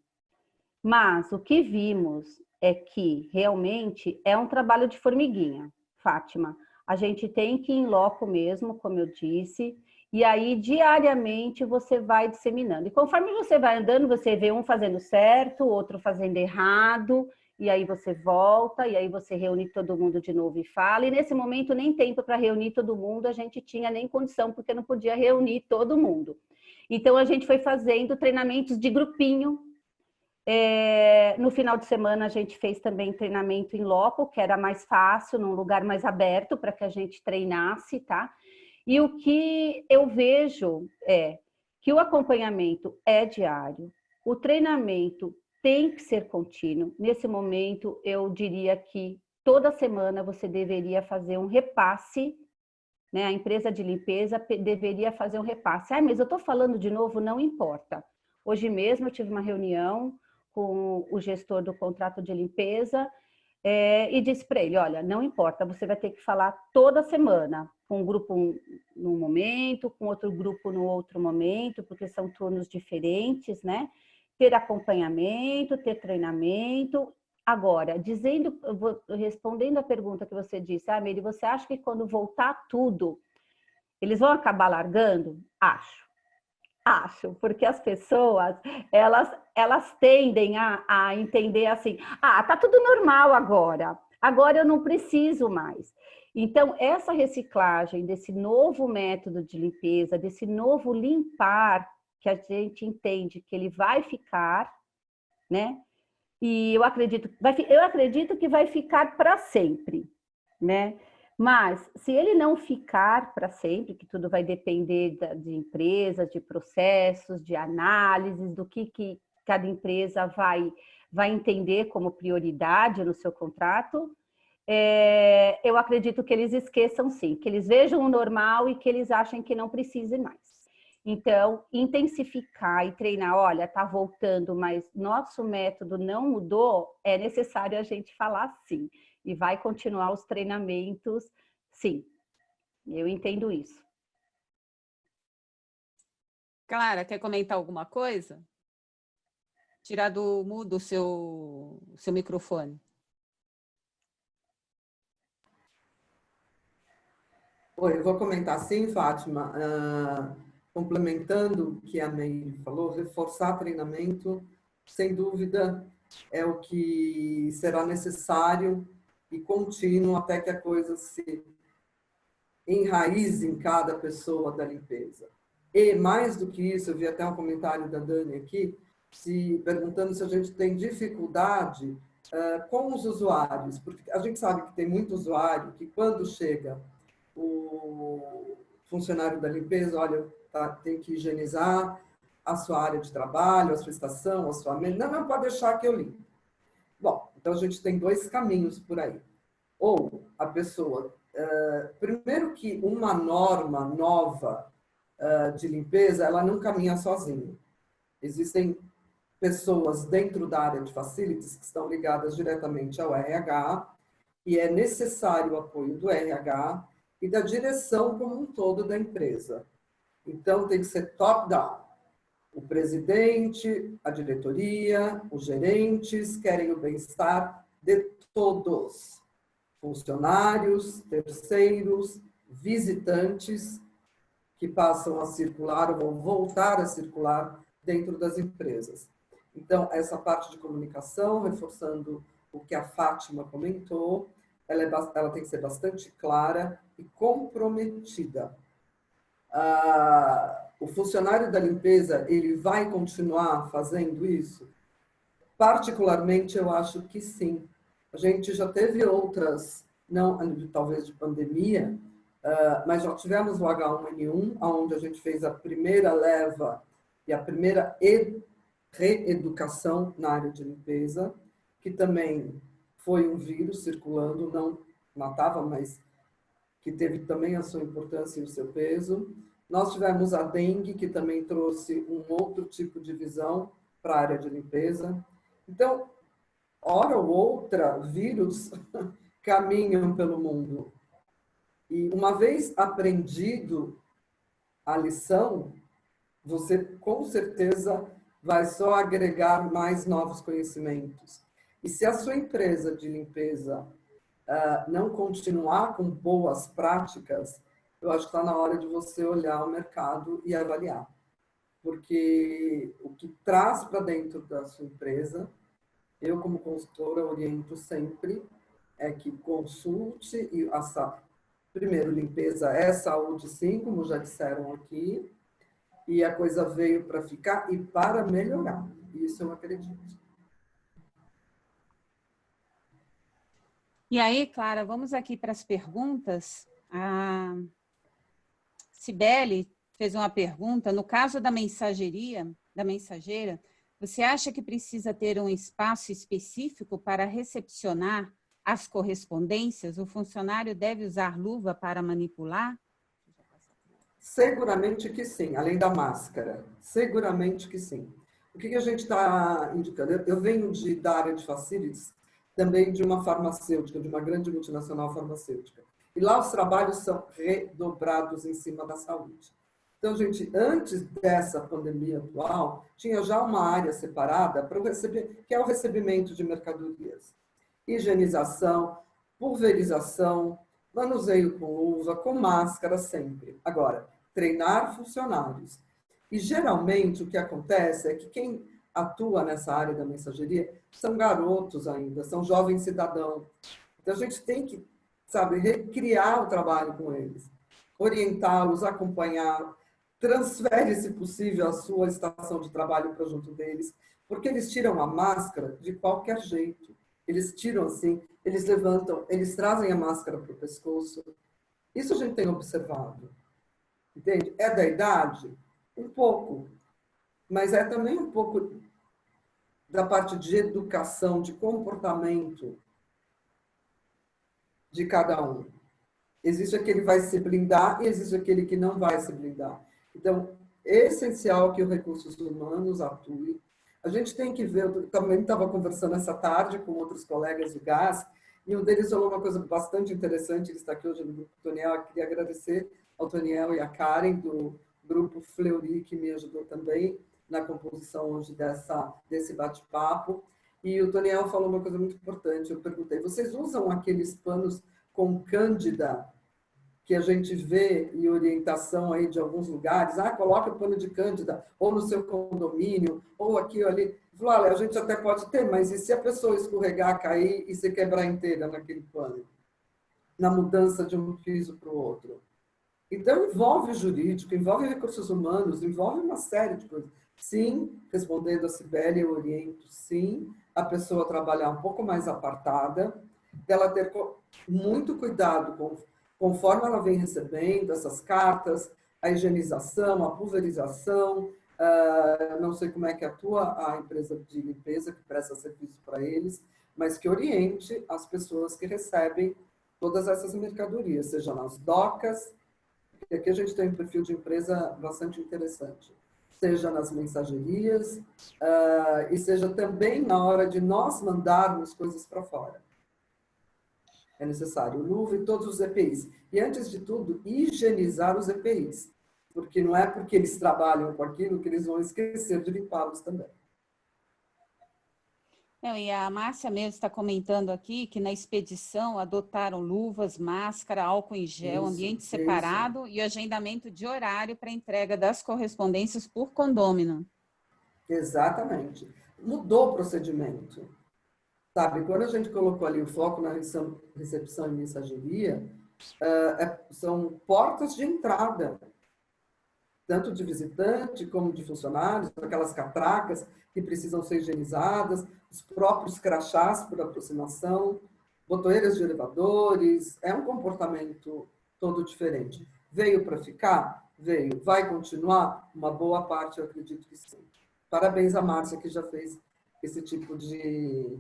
Mas o que vimos é que realmente é um trabalho de formiguinha, Fátima. A gente tem que ir em loco mesmo, como eu disse, e aí diariamente você vai disseminando. E conforme você vai andando, você vê um fazendo certo, outro fazendo errado, e aí você volta, e aí você reúne todo mundo de novo e fala. E nesse momento, nem tempo para reunir todo mundo, a gente tinha nem condição, porque não podia reunir todo mundo. Então, a gente foi fazendo treinamentos de grupinho. No final de semana, a gente fez também treinamento em loco, que era mais fácil, num lugar mais aberto, para que a gente treinasse, tá? E o que eu vejo é que o acompanhamento é diário, o treinamento tem que ser contínuo. Nesse momento, eu diria que toda semana você deveria fazer um repasse, né? A empresa de limpeza deveria fazer um repasse. Mas eu estou falando de novo, não importa. Hoje mesmo eu tive uma reunião com o gestor do contrato de limpeza e disse para ele, olha, não importa, você vai ter que falar toda semana, com um grupo num momento, com outro grupo no outro momento, porque são turnos diferentes, né? Ter acompanhamento, ter treinamento. Agora, respondendo a pergunta que você disse, Meire, você acha que quando voltar tudo, eles vão acabar largando? Acho, porque as pessoas, elas tendem a entender assim, tá tudo normal agora eu não preciso mais. Então, essa reciclagem desse novo método de limpeza, desse novo limpar, que a gente entende que ele vai ficar, né? E eu acredito que vai ficar para sempre, né? Mas, se ele não ficar para sempre, que tudo vai depender de empresas, de processos, de análises, do que cada empresa vai entender como prioridade no seu contrato, eu acredito que eles esqueçam sim, que eles vejam o normal e que eles achem que não precise mais. Então, intensificar e treinar, olha, tá voltando, mas nosso método não mudou, é necessário a gente falar sim. E vai continuar os treinamentos, sim. Eu entendo isso. Clara, quer comentar alguma coisa? Tirar do mudo o seu microfone. Oi, eu vou comentar sim, Fátima. Complementando o que a May falou, reforçar treinamento, sem dúvida, é o que será necessário e contínuo até que a coisa se enraize em cada pessoa da limpeza. E, mais do que isso, eu vi até um comentário da Dani aqui, perguntando se a gente tem dificuldade com os usuários, porque a gente sabe que tem muito usuário que, quando chega o funcionário da limpeza, olha, tem que higienizar a sua área de trabalho, a sua estação, a sua mesa. Não, pode deixar que eu limpo. Bom, então a gente tem dois caminhos por aí. Ou a pessoa... primeiro que uma norma nova de limpeza, ela não caminha sozinha. Existem pessoas dentro da área de facilities que estão ligadas diretamente ao RH, e é necessário o apoio do RH e da direção como um todo da empresa. Então, tem que ser top-down. O presidente, a diretoria, os gerentes querem o bem-estar de todos. Funcionários, terceiros, visitantes que passam a circular ou vão voltar a circular dentro das empresas. Então, essa parte de comunicação, reforçando o que a Fátima comentou, ela tem que ser bastante clara e comprometida. O funcionário da limpeza, ele vai continuar fazendo isso? Particularmente, eu acho que sim. A gente já teve outras, não talvez de pandemia, mas já tivemos o H1N1, onde a gente fez a primeira leva e a primeira reeducação na área de limpeza, que também foi um vírus circulando, não matava, mas que teve também a sua importância e o seu peso. Nós tivemos a dengue, que também trouxe um outro tipo de visão para a área de limpeza. Então, hora ou outra, vírus caminham pelo mundo. E uma vez aprendido a lição, você com certeza vai só agregar mais novos conhecimentos. E se a sua empresa de limpeza não continuar com boas práticas, eu acho que está na hora de você olhar o mercado e avaliar. Porque o que traz para dentro da sua empresa, eu como consultora oriento sempre, é que consulte e primeiro, limpeza é saúde sim, como já disseram aqui, e a coisa veio para ficar e para melhorar. Isso eu acredito. E aí, Clara, vamos aqui para as perguntas. A Cibele fez uma pergunta. No caso da mensageira, você acha que precisa ter um espaço específico para recepcionar as correspondências? O funcionário deve usar luva para manipular? Seguramente que sim, além da máscara. Seguramente que sim. O que a gente está indicando? Eu venho da área de facilities, também de uma farmacêutica, de uma grande multinacional farmacêutica. E lá os trabalhos são redobrados em cima da saúde. Então, gente, antes dessa pandemia atual, tinha já uma área separada para que é o recebimento de mercadorias. Higienização, pulverização, manuseio com luva, com máscara sempre. Agora, treinar funcionários. E, geralmente, o que acontece é que quem atua nessa área da mensageria são garotos ainda, são jovens cidadãos. Então, a gente tem que, recriar o trabalho com eles, orientá-los, acompanhar, transfere, se possível, a sua estação de trabalho para junto deles, porque eles tiram a máscara de qualquer jeito. Eles tiram assim, eles levantam, eles trazem a máscara para o pescoço. Isso a gente tem observado. Entende? É da idade? Um pouco. Mas é também um pouco da parte de educação, de comportamento. de cada um. Existe aquele que vai se blindar e existe aquele que não vai se blindar. Então, é essencial que os recursos humanos atuem. A gente tem que ver, eu também estava conversando essa tarde com outros colegas do GAS, e um deles falou uma coisa bastante interessante, ele está aqui hoje no grupo Toniel, eu queria agradecer ao Toniel e à Karen do grupo Fleury, que me ajudou também na composição hoje desse bate-papo. E o Toniel falou uma coisa muito importante, eu perguntei, vocês usam aqueles panos com cândida que a gente vê em orientação aí de alguns lugares, coloca o pano de cândida, ou no seu condomínio, ou aqui ou ali. Falou, olha, a gente até pode ter, mas e se a pessoa escorregar, cair e se quebrar inteira naquele pano? Na mudança de um piso para o outro. Então, envolve o jurídico, envolve recursos humanos, envolve uma série de coisas. Sim, respondendo a Cibele, eu oriento, sim, a pessoa trabalhar um pouco mais apartada, dela ter muito cuidado conforme ela vem recebendo essas cartas, a higienização, a pulverização, não sei como é que atua a empresa de limpeza que presta serviço para eles, mas que oriente as pessoas que recebem todas essas mercadorias, seja nas docas, porque aqui a gente tem um perfil de empresa bastante interessante, seja nas mensagerias, e seja também na hora de nós mandarmos coisas para fora. É necessário luva e todos os EPIs. E, antes de tudo, higienizar os EPIs, porque não é porque eles trabalham com aquilo que eles vão esquecer de limpá-los também. E a Márcia mesmo está comentando aqui que na expedição adotaram luvas, máscara, álcool em gel, ambiente separado e agendamento de horário para entrega das correspondências por condômino. Exatamente. Mudou o procedimento. Sabe, quando a gente colocou ali o foco na recepção e mensageria, são portas de entrada, tanto de visitante como de funcionários, aquelas catracas que precisam ser higienizadas, os próprios crachás por aproximação, botoeiras de elevadores, é um comportamento todo diferente. Veio para ficar? Veio. Vai continuar? Uma boa parte, eu acredito que sim. Parabéns à Márcia, que já fez esse tipo de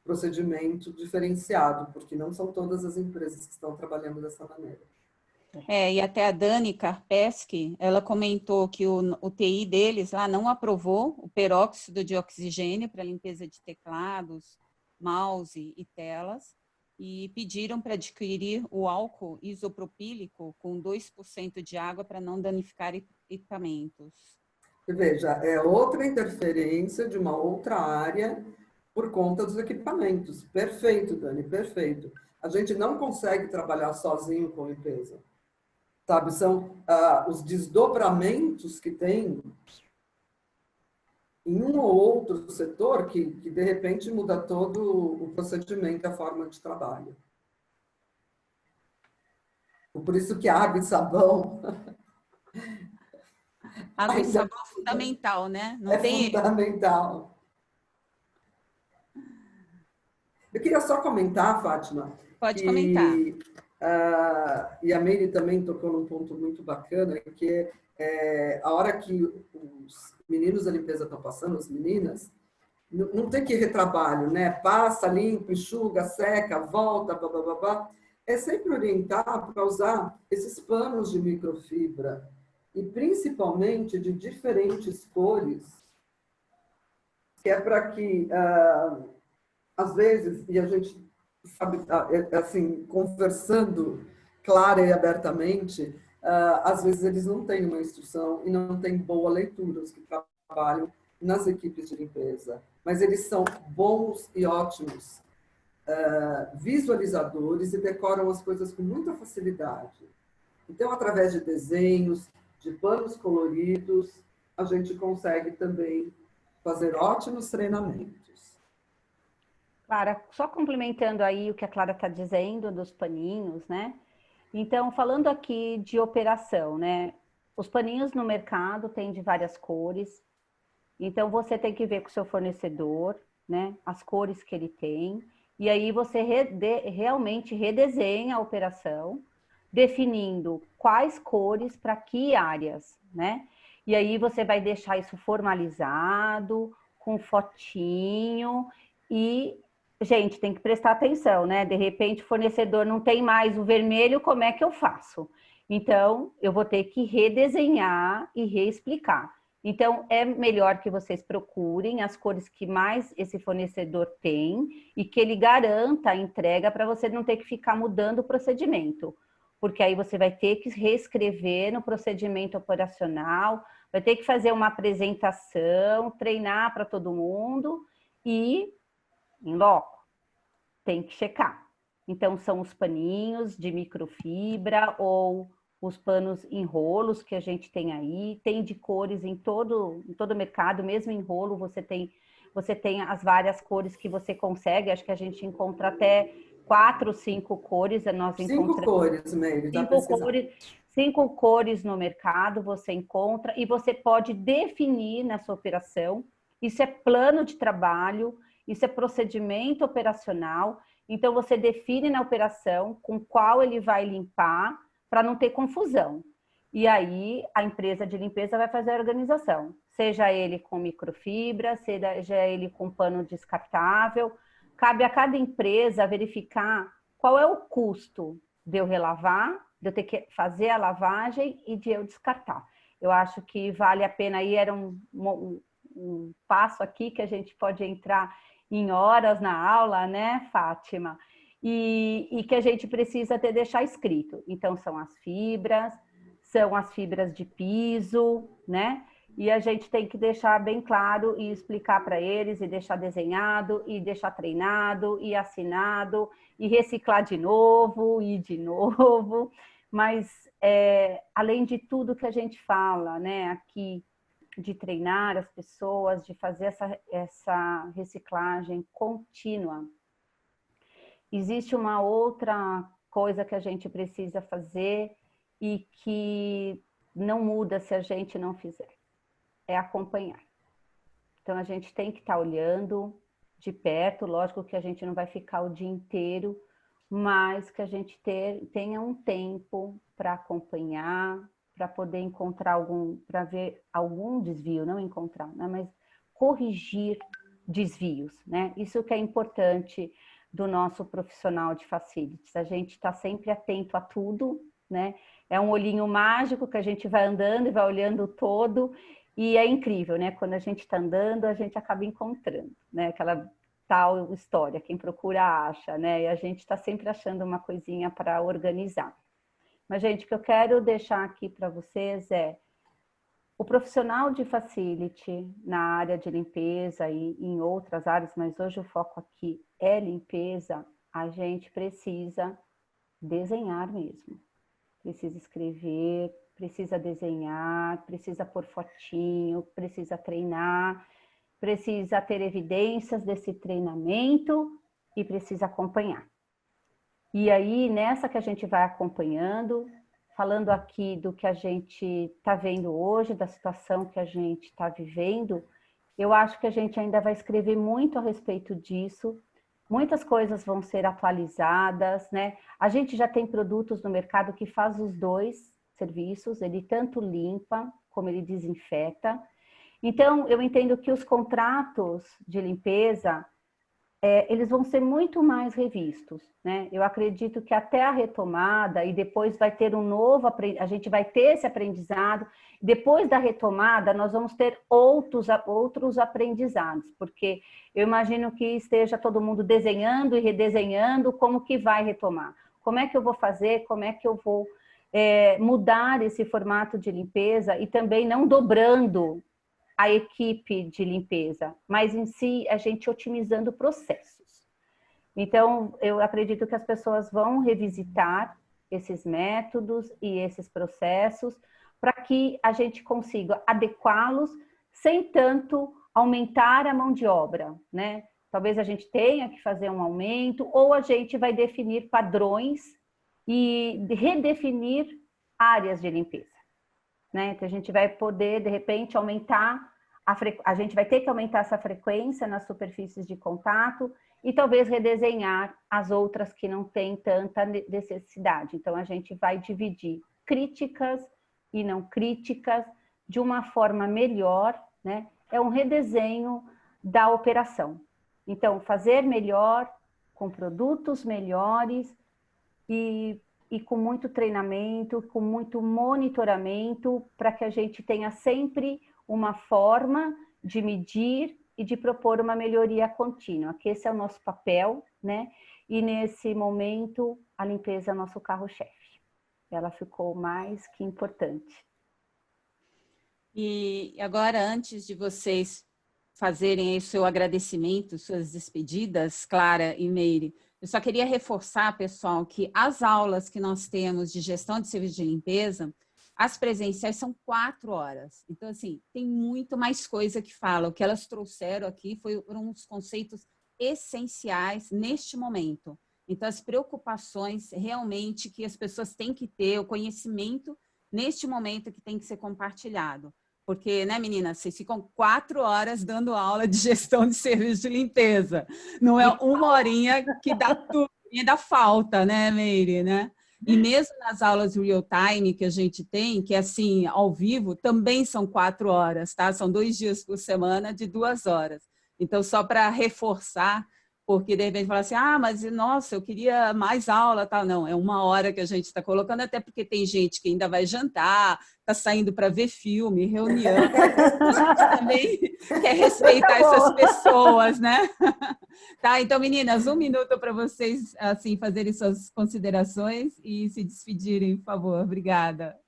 procedimento diferenciado, porque não são todas as empresas que estão trabalhando dessa maneira. E até a Dani Karpeski, ela comentou que o TI deles lá não aprovou o peróxido de oxigênio para limpeza de teclados, mouse e telas, e pediram para adquirir o álcool isopropílico com 2% de água para não danificar equipamentos. Veja, é outra interferência de uma outra área por conta dos equipamentos. Perfeito, Dani, perfeito. A gente não consegue trabalhar sozinho com limpeza. Sabe, são os desdobramentos que tem em um ou outro setor que de repente muda todo o procedimento, a forma de trabalho. Por isso que água e sabão... Água e sabão é fundamental, né? Não tem... fundamental. Eu queria só comentar, Fátima. Pode comentar. E a Meire também tocou num ponto muito bacana, que é a hora que os meninos da limpeza estão passando, as meninas, não tem que ir retrabalho, né? Passa, limpa, enxuga, seca, volta, blá. É sempre orientar para usar esses panos de microfibra, e principalmente de diferentes cores, que é para que, às vezes, e a gente sabe, assim, conversando clara e abertamente, às vezes eles não têm uma instrução e não têm boa leitura, os que trabalham nas equipes de limpeza, mas eles são bons e ótimos visualizadores e decoram as coisas com muita facilidade. Então, através de desenhos, de panos coloridos, a gente consegue também fazer ótimos treinamentos. Clara, só complementando aí o que a Clara está dizendo dos paninhos, né? Então, falando aqui de operação, né? Os paninhos no mercado têm de várias cores. Então, você tem que ver com o seu fornecedor, né? As cores que ele tem. E aí você realmente redesenha a operação, definindo quais cores para que áreas, né? E aí você vai deixar isso formalizado, com fotinho, e gente, tem que prestar atenção, né? De repente o fornecedor não tem mais o vermelho, como é que eu faço? Então, eu vou ter que redesenhar e reexplicar. Então, é melhor que vocês procurem as cores que mais esse fornecedor tem e que ele garanta a entrega para você não ter que ficar mudando o procedimento. Porque aí você vai ter que reescrever no procedimento operacional, vai ter que fazer uma apresentação, treinar para todo mundo e, em loco, tem que checar. Então, são os paninhos de microfibra ou os panos em rolos que a gente tem aí, tem de cores em todo o mercado, mesmo em rolo você tem as várias cores que você consegue, acho que a gente encontra até 4 ou 5 cores, nós encontramos 5 cores, Meire, já pesquisar. 5 cores no mercado você encontra e você pode definir na sua operação, isso é plano de trabalho, isso é procedimento operacional, então você define na operação com qual ele vai limpar, para não ter confusão. E aí a empresa de limpeza vai fazer a organização, seja ele com microfibra, seja ele com pano descartável. Cabe a cada empresa verificar qual é o custo de eu relavar, de eu ter que fazer a lavagem e de eu descartar. Eu acho que vale a pena, aí era um passo aqui que a gente pode entrar em horas na aula, né, Fátima? E que a gente precisa até deixar escrito. Então, são as fibras de piso, né? E a gente tem que deixar bem claro e explicar para eles, e deixar desenhado, e deixar treinado, e assinado, e reciclar de novo, e de novo. Mas, além de tudo que a gente fala, né, aqui, de treinar as pessoas, de fazer essa reciclagem contínua, existe uma outra coisa que a gente precisa fazer e que não muda se a gente não fizer, é acompanhar. Então, a gente tem que estar olhando de perto, lógico que a gente não vai ficar o dia inteiro, mas que a gente tenha um tempo para acompanhar, para poder encontrar para ver algum desvio, não encontrar, né, mas corrigir desvios, né? Isso que é importante do nosso profissional de facilities. A gente está sempre atento a tudo, né? É um olhinho mágico que a gente vai andando e vai olhando o todo, e é incrível, né? Quando a gente está andando, a gente acaba encontrando, né? Aquela tal história, quem procura acha, né? E a gente está sempre achando uma coisinha para organizar. Mas, gente, o que eu quero deixar aqui para vocês é o profissional de facility na área de limpeza e em outras áreas, mas hoje o foco aqui é limpeza, a gente precisa desenhar mesmo. Precisa escrever, precisa desenhar, precisa pôr fotinho, precisa treinar, precisa ter evidências desse treinamento e precisa acompanhar. E aí, nessa que a gente vai acompanhando, falando aqui do que a gente está vendo hoje, da situação que a gente está vivendo, eu acho que a gente ainda vai escrever muito a respeito disso. Muitas coisas vão ser atualizadas, né? A gente já tem produtos no mercado que faz os dois serviços, ele tanto limpa como ele desinfeta. Então, eu entendo que os contratos de limpeza, eles vão ser muito mais revistos, né? Eu acredito que até a retomada e depois vai ter a gente vai ter esse aprendizado. Depois da retomada, nós vamos ter outros aprendizados, porque eu imagino que esteja todo mundo desenhando e redesenhando como que vai retomar. Como é que eu vou fazer, como é que eu vou mudar esse formato de limpeza e também não dobrando a equipe de limpeza, mas em si a gente otimizando processos. Então, eu acredito que as pessoas vão revisitar esses métodos e esses processos para que a gente consiga adequá-los sem tanto aumentar a mão de obra, né? Talvez a gente tenha que fazer um aumento ou a gente vai definir padrões e redefinir áreas de limpeza. Né? Então, a gente vai poder, de repente, aumentar, a gente vai ter que aumentar essa frequência nas superfícies de contato e talvez redesenhar as outras que não têm tanta necessidade. Então, a gente vai dividir críticas e não críticas de uma forma melhor, né? É um redesenho da operação. Então, fazer melhor, com produtos melhores e com muito treinamento, com muito monitoramento, para que a gente tenha sempre uma forma de medir e de propor uma melhoria contínua, que esse é o nosso papel, né? E nesse momento, a limpeza é nosso carro-chefe. Ela ficou mais que importante. E agora, antes de vocês fazerem aí o seu agradecimento, suas despedidas, Clara e Meire, eu só queria reforçar, pessoal, que as aulas que nós temos de gestão de serviço de limpeza, as presenciais são 4 horas. Então, assim, tem muito mais coisa que fala. O que elas trouxeram aqui foram uns conceitos essenciais neste momento. Então, as preocupações realmente que as pessoas têm que ter, o conhecimento neste momento que tem que ser compartilhado. Porque, né, meninas, vocês ficam 4 horas dando aula de gestão de serviço de limpeza. Não é uma horinha que dá tudo, e dá falta, né, Meire, né? E mesmo nas aulas real time que a gente tem, que é assim, ao vivo, também são 4 horas, tá? São 2 dias por semana de 2 horas. Então, só para reforçar, porque de repente fala assim, ah, mas nossa, eu queria mais aula, tal. Não, é 1 hora que a gente está colocando, até porque tem gente que ainda vai jantar, está saindo para ver filme, reunião. A gente também quer respeitar essas pessoas, né? Tá, então, meninas, 1 minuto para vocês assim, fazerem suas considerações e se despedirem, por favor. Obrigada.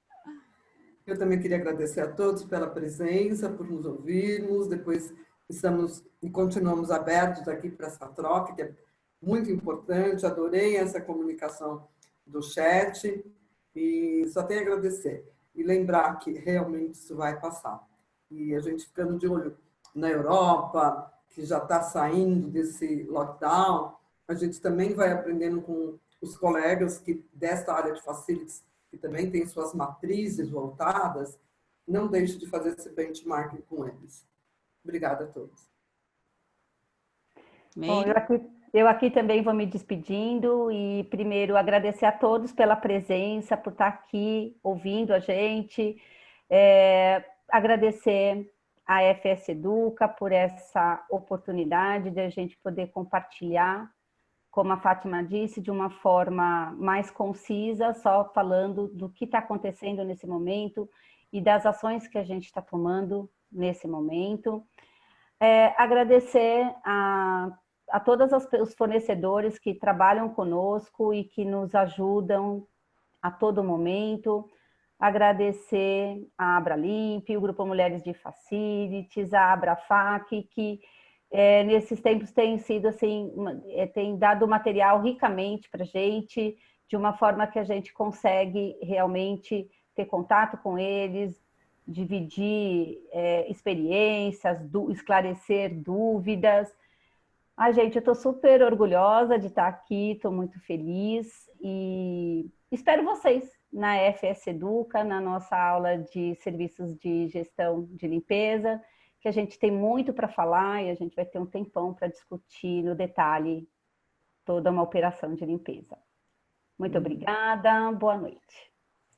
Eu também queria agradecer a todos pela presença, por nos ouvirmos. Depois estamos e continuamos abertos aqui para essa troca, que é muito importante. Adorei essa comunicação do chat e só tenho a agradecer. E lembrar que realmente isso vai passar. E a gente ficando de olho na Europa, que já está saindo desse lockdown, a gente também vai aprendendo com os colegas que desta área de facilities, que também tem suas matrizes voltadas, não deixe de fazer esse benchmarking com eles. Obrigada a todos. Bom, eu aqui também vou me despedindo e primeiro agradecer a todos pela presença, por estar aqui ouvindo a gente, agradecer a FS Educa por essa oportunidade de a gente poder compartilhar, como a Fátima disse, de uma forma mais concisa, só falando do que está acontecendo nesse momento e das ações que a gente está tomando nesse momento. Agradecer a todos os fornecedores que trabalham conosco e que nos ajudam a todo momento. Agradecer a Abralimp, o Grupo Mulheres de Facilities, a Abrafac, que nesses tempos tem sido assim, tem dado material ricamente para a gente, de uma forma que a gente consegue realmente ter contato com eles, dividir experiências, esclarecer dúvidas. Ai, gente, eu estou super orgulhosa de estar aqui, estou muito feliz e espero vocês na FS Educa, na nossa aula de serviços de gestão de limpeza, que a gente tem muito para falar e a gente vai ter um tempão para discutir no detalhe toda uma operação de limpeza. Muito obrigada, boa noite.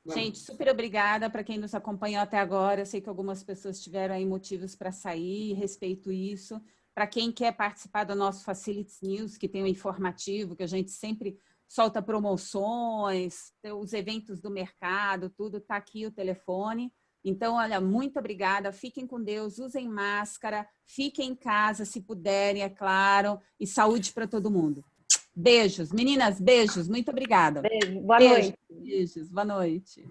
Gente, super obrigada para quem nos acompanhou até agora. Eu sei que algumas pessoas tiveram aí motivos para sair, respeito isso. Para quem quer participar do nosso Facilities News, que tem um informativo, que a gente sempre solta promoções, os eventos do mercado, tudo, está aqui o telefone. Então, olha, muito obrigada. Fiquem com Deus, usem máscara, fiquem em casa se puderem, é claro, e saúde para todo mundo. Beijos. Meninas, beijos. Muito obrigada. Beijo. Boa noite. Beijos. Boa noite.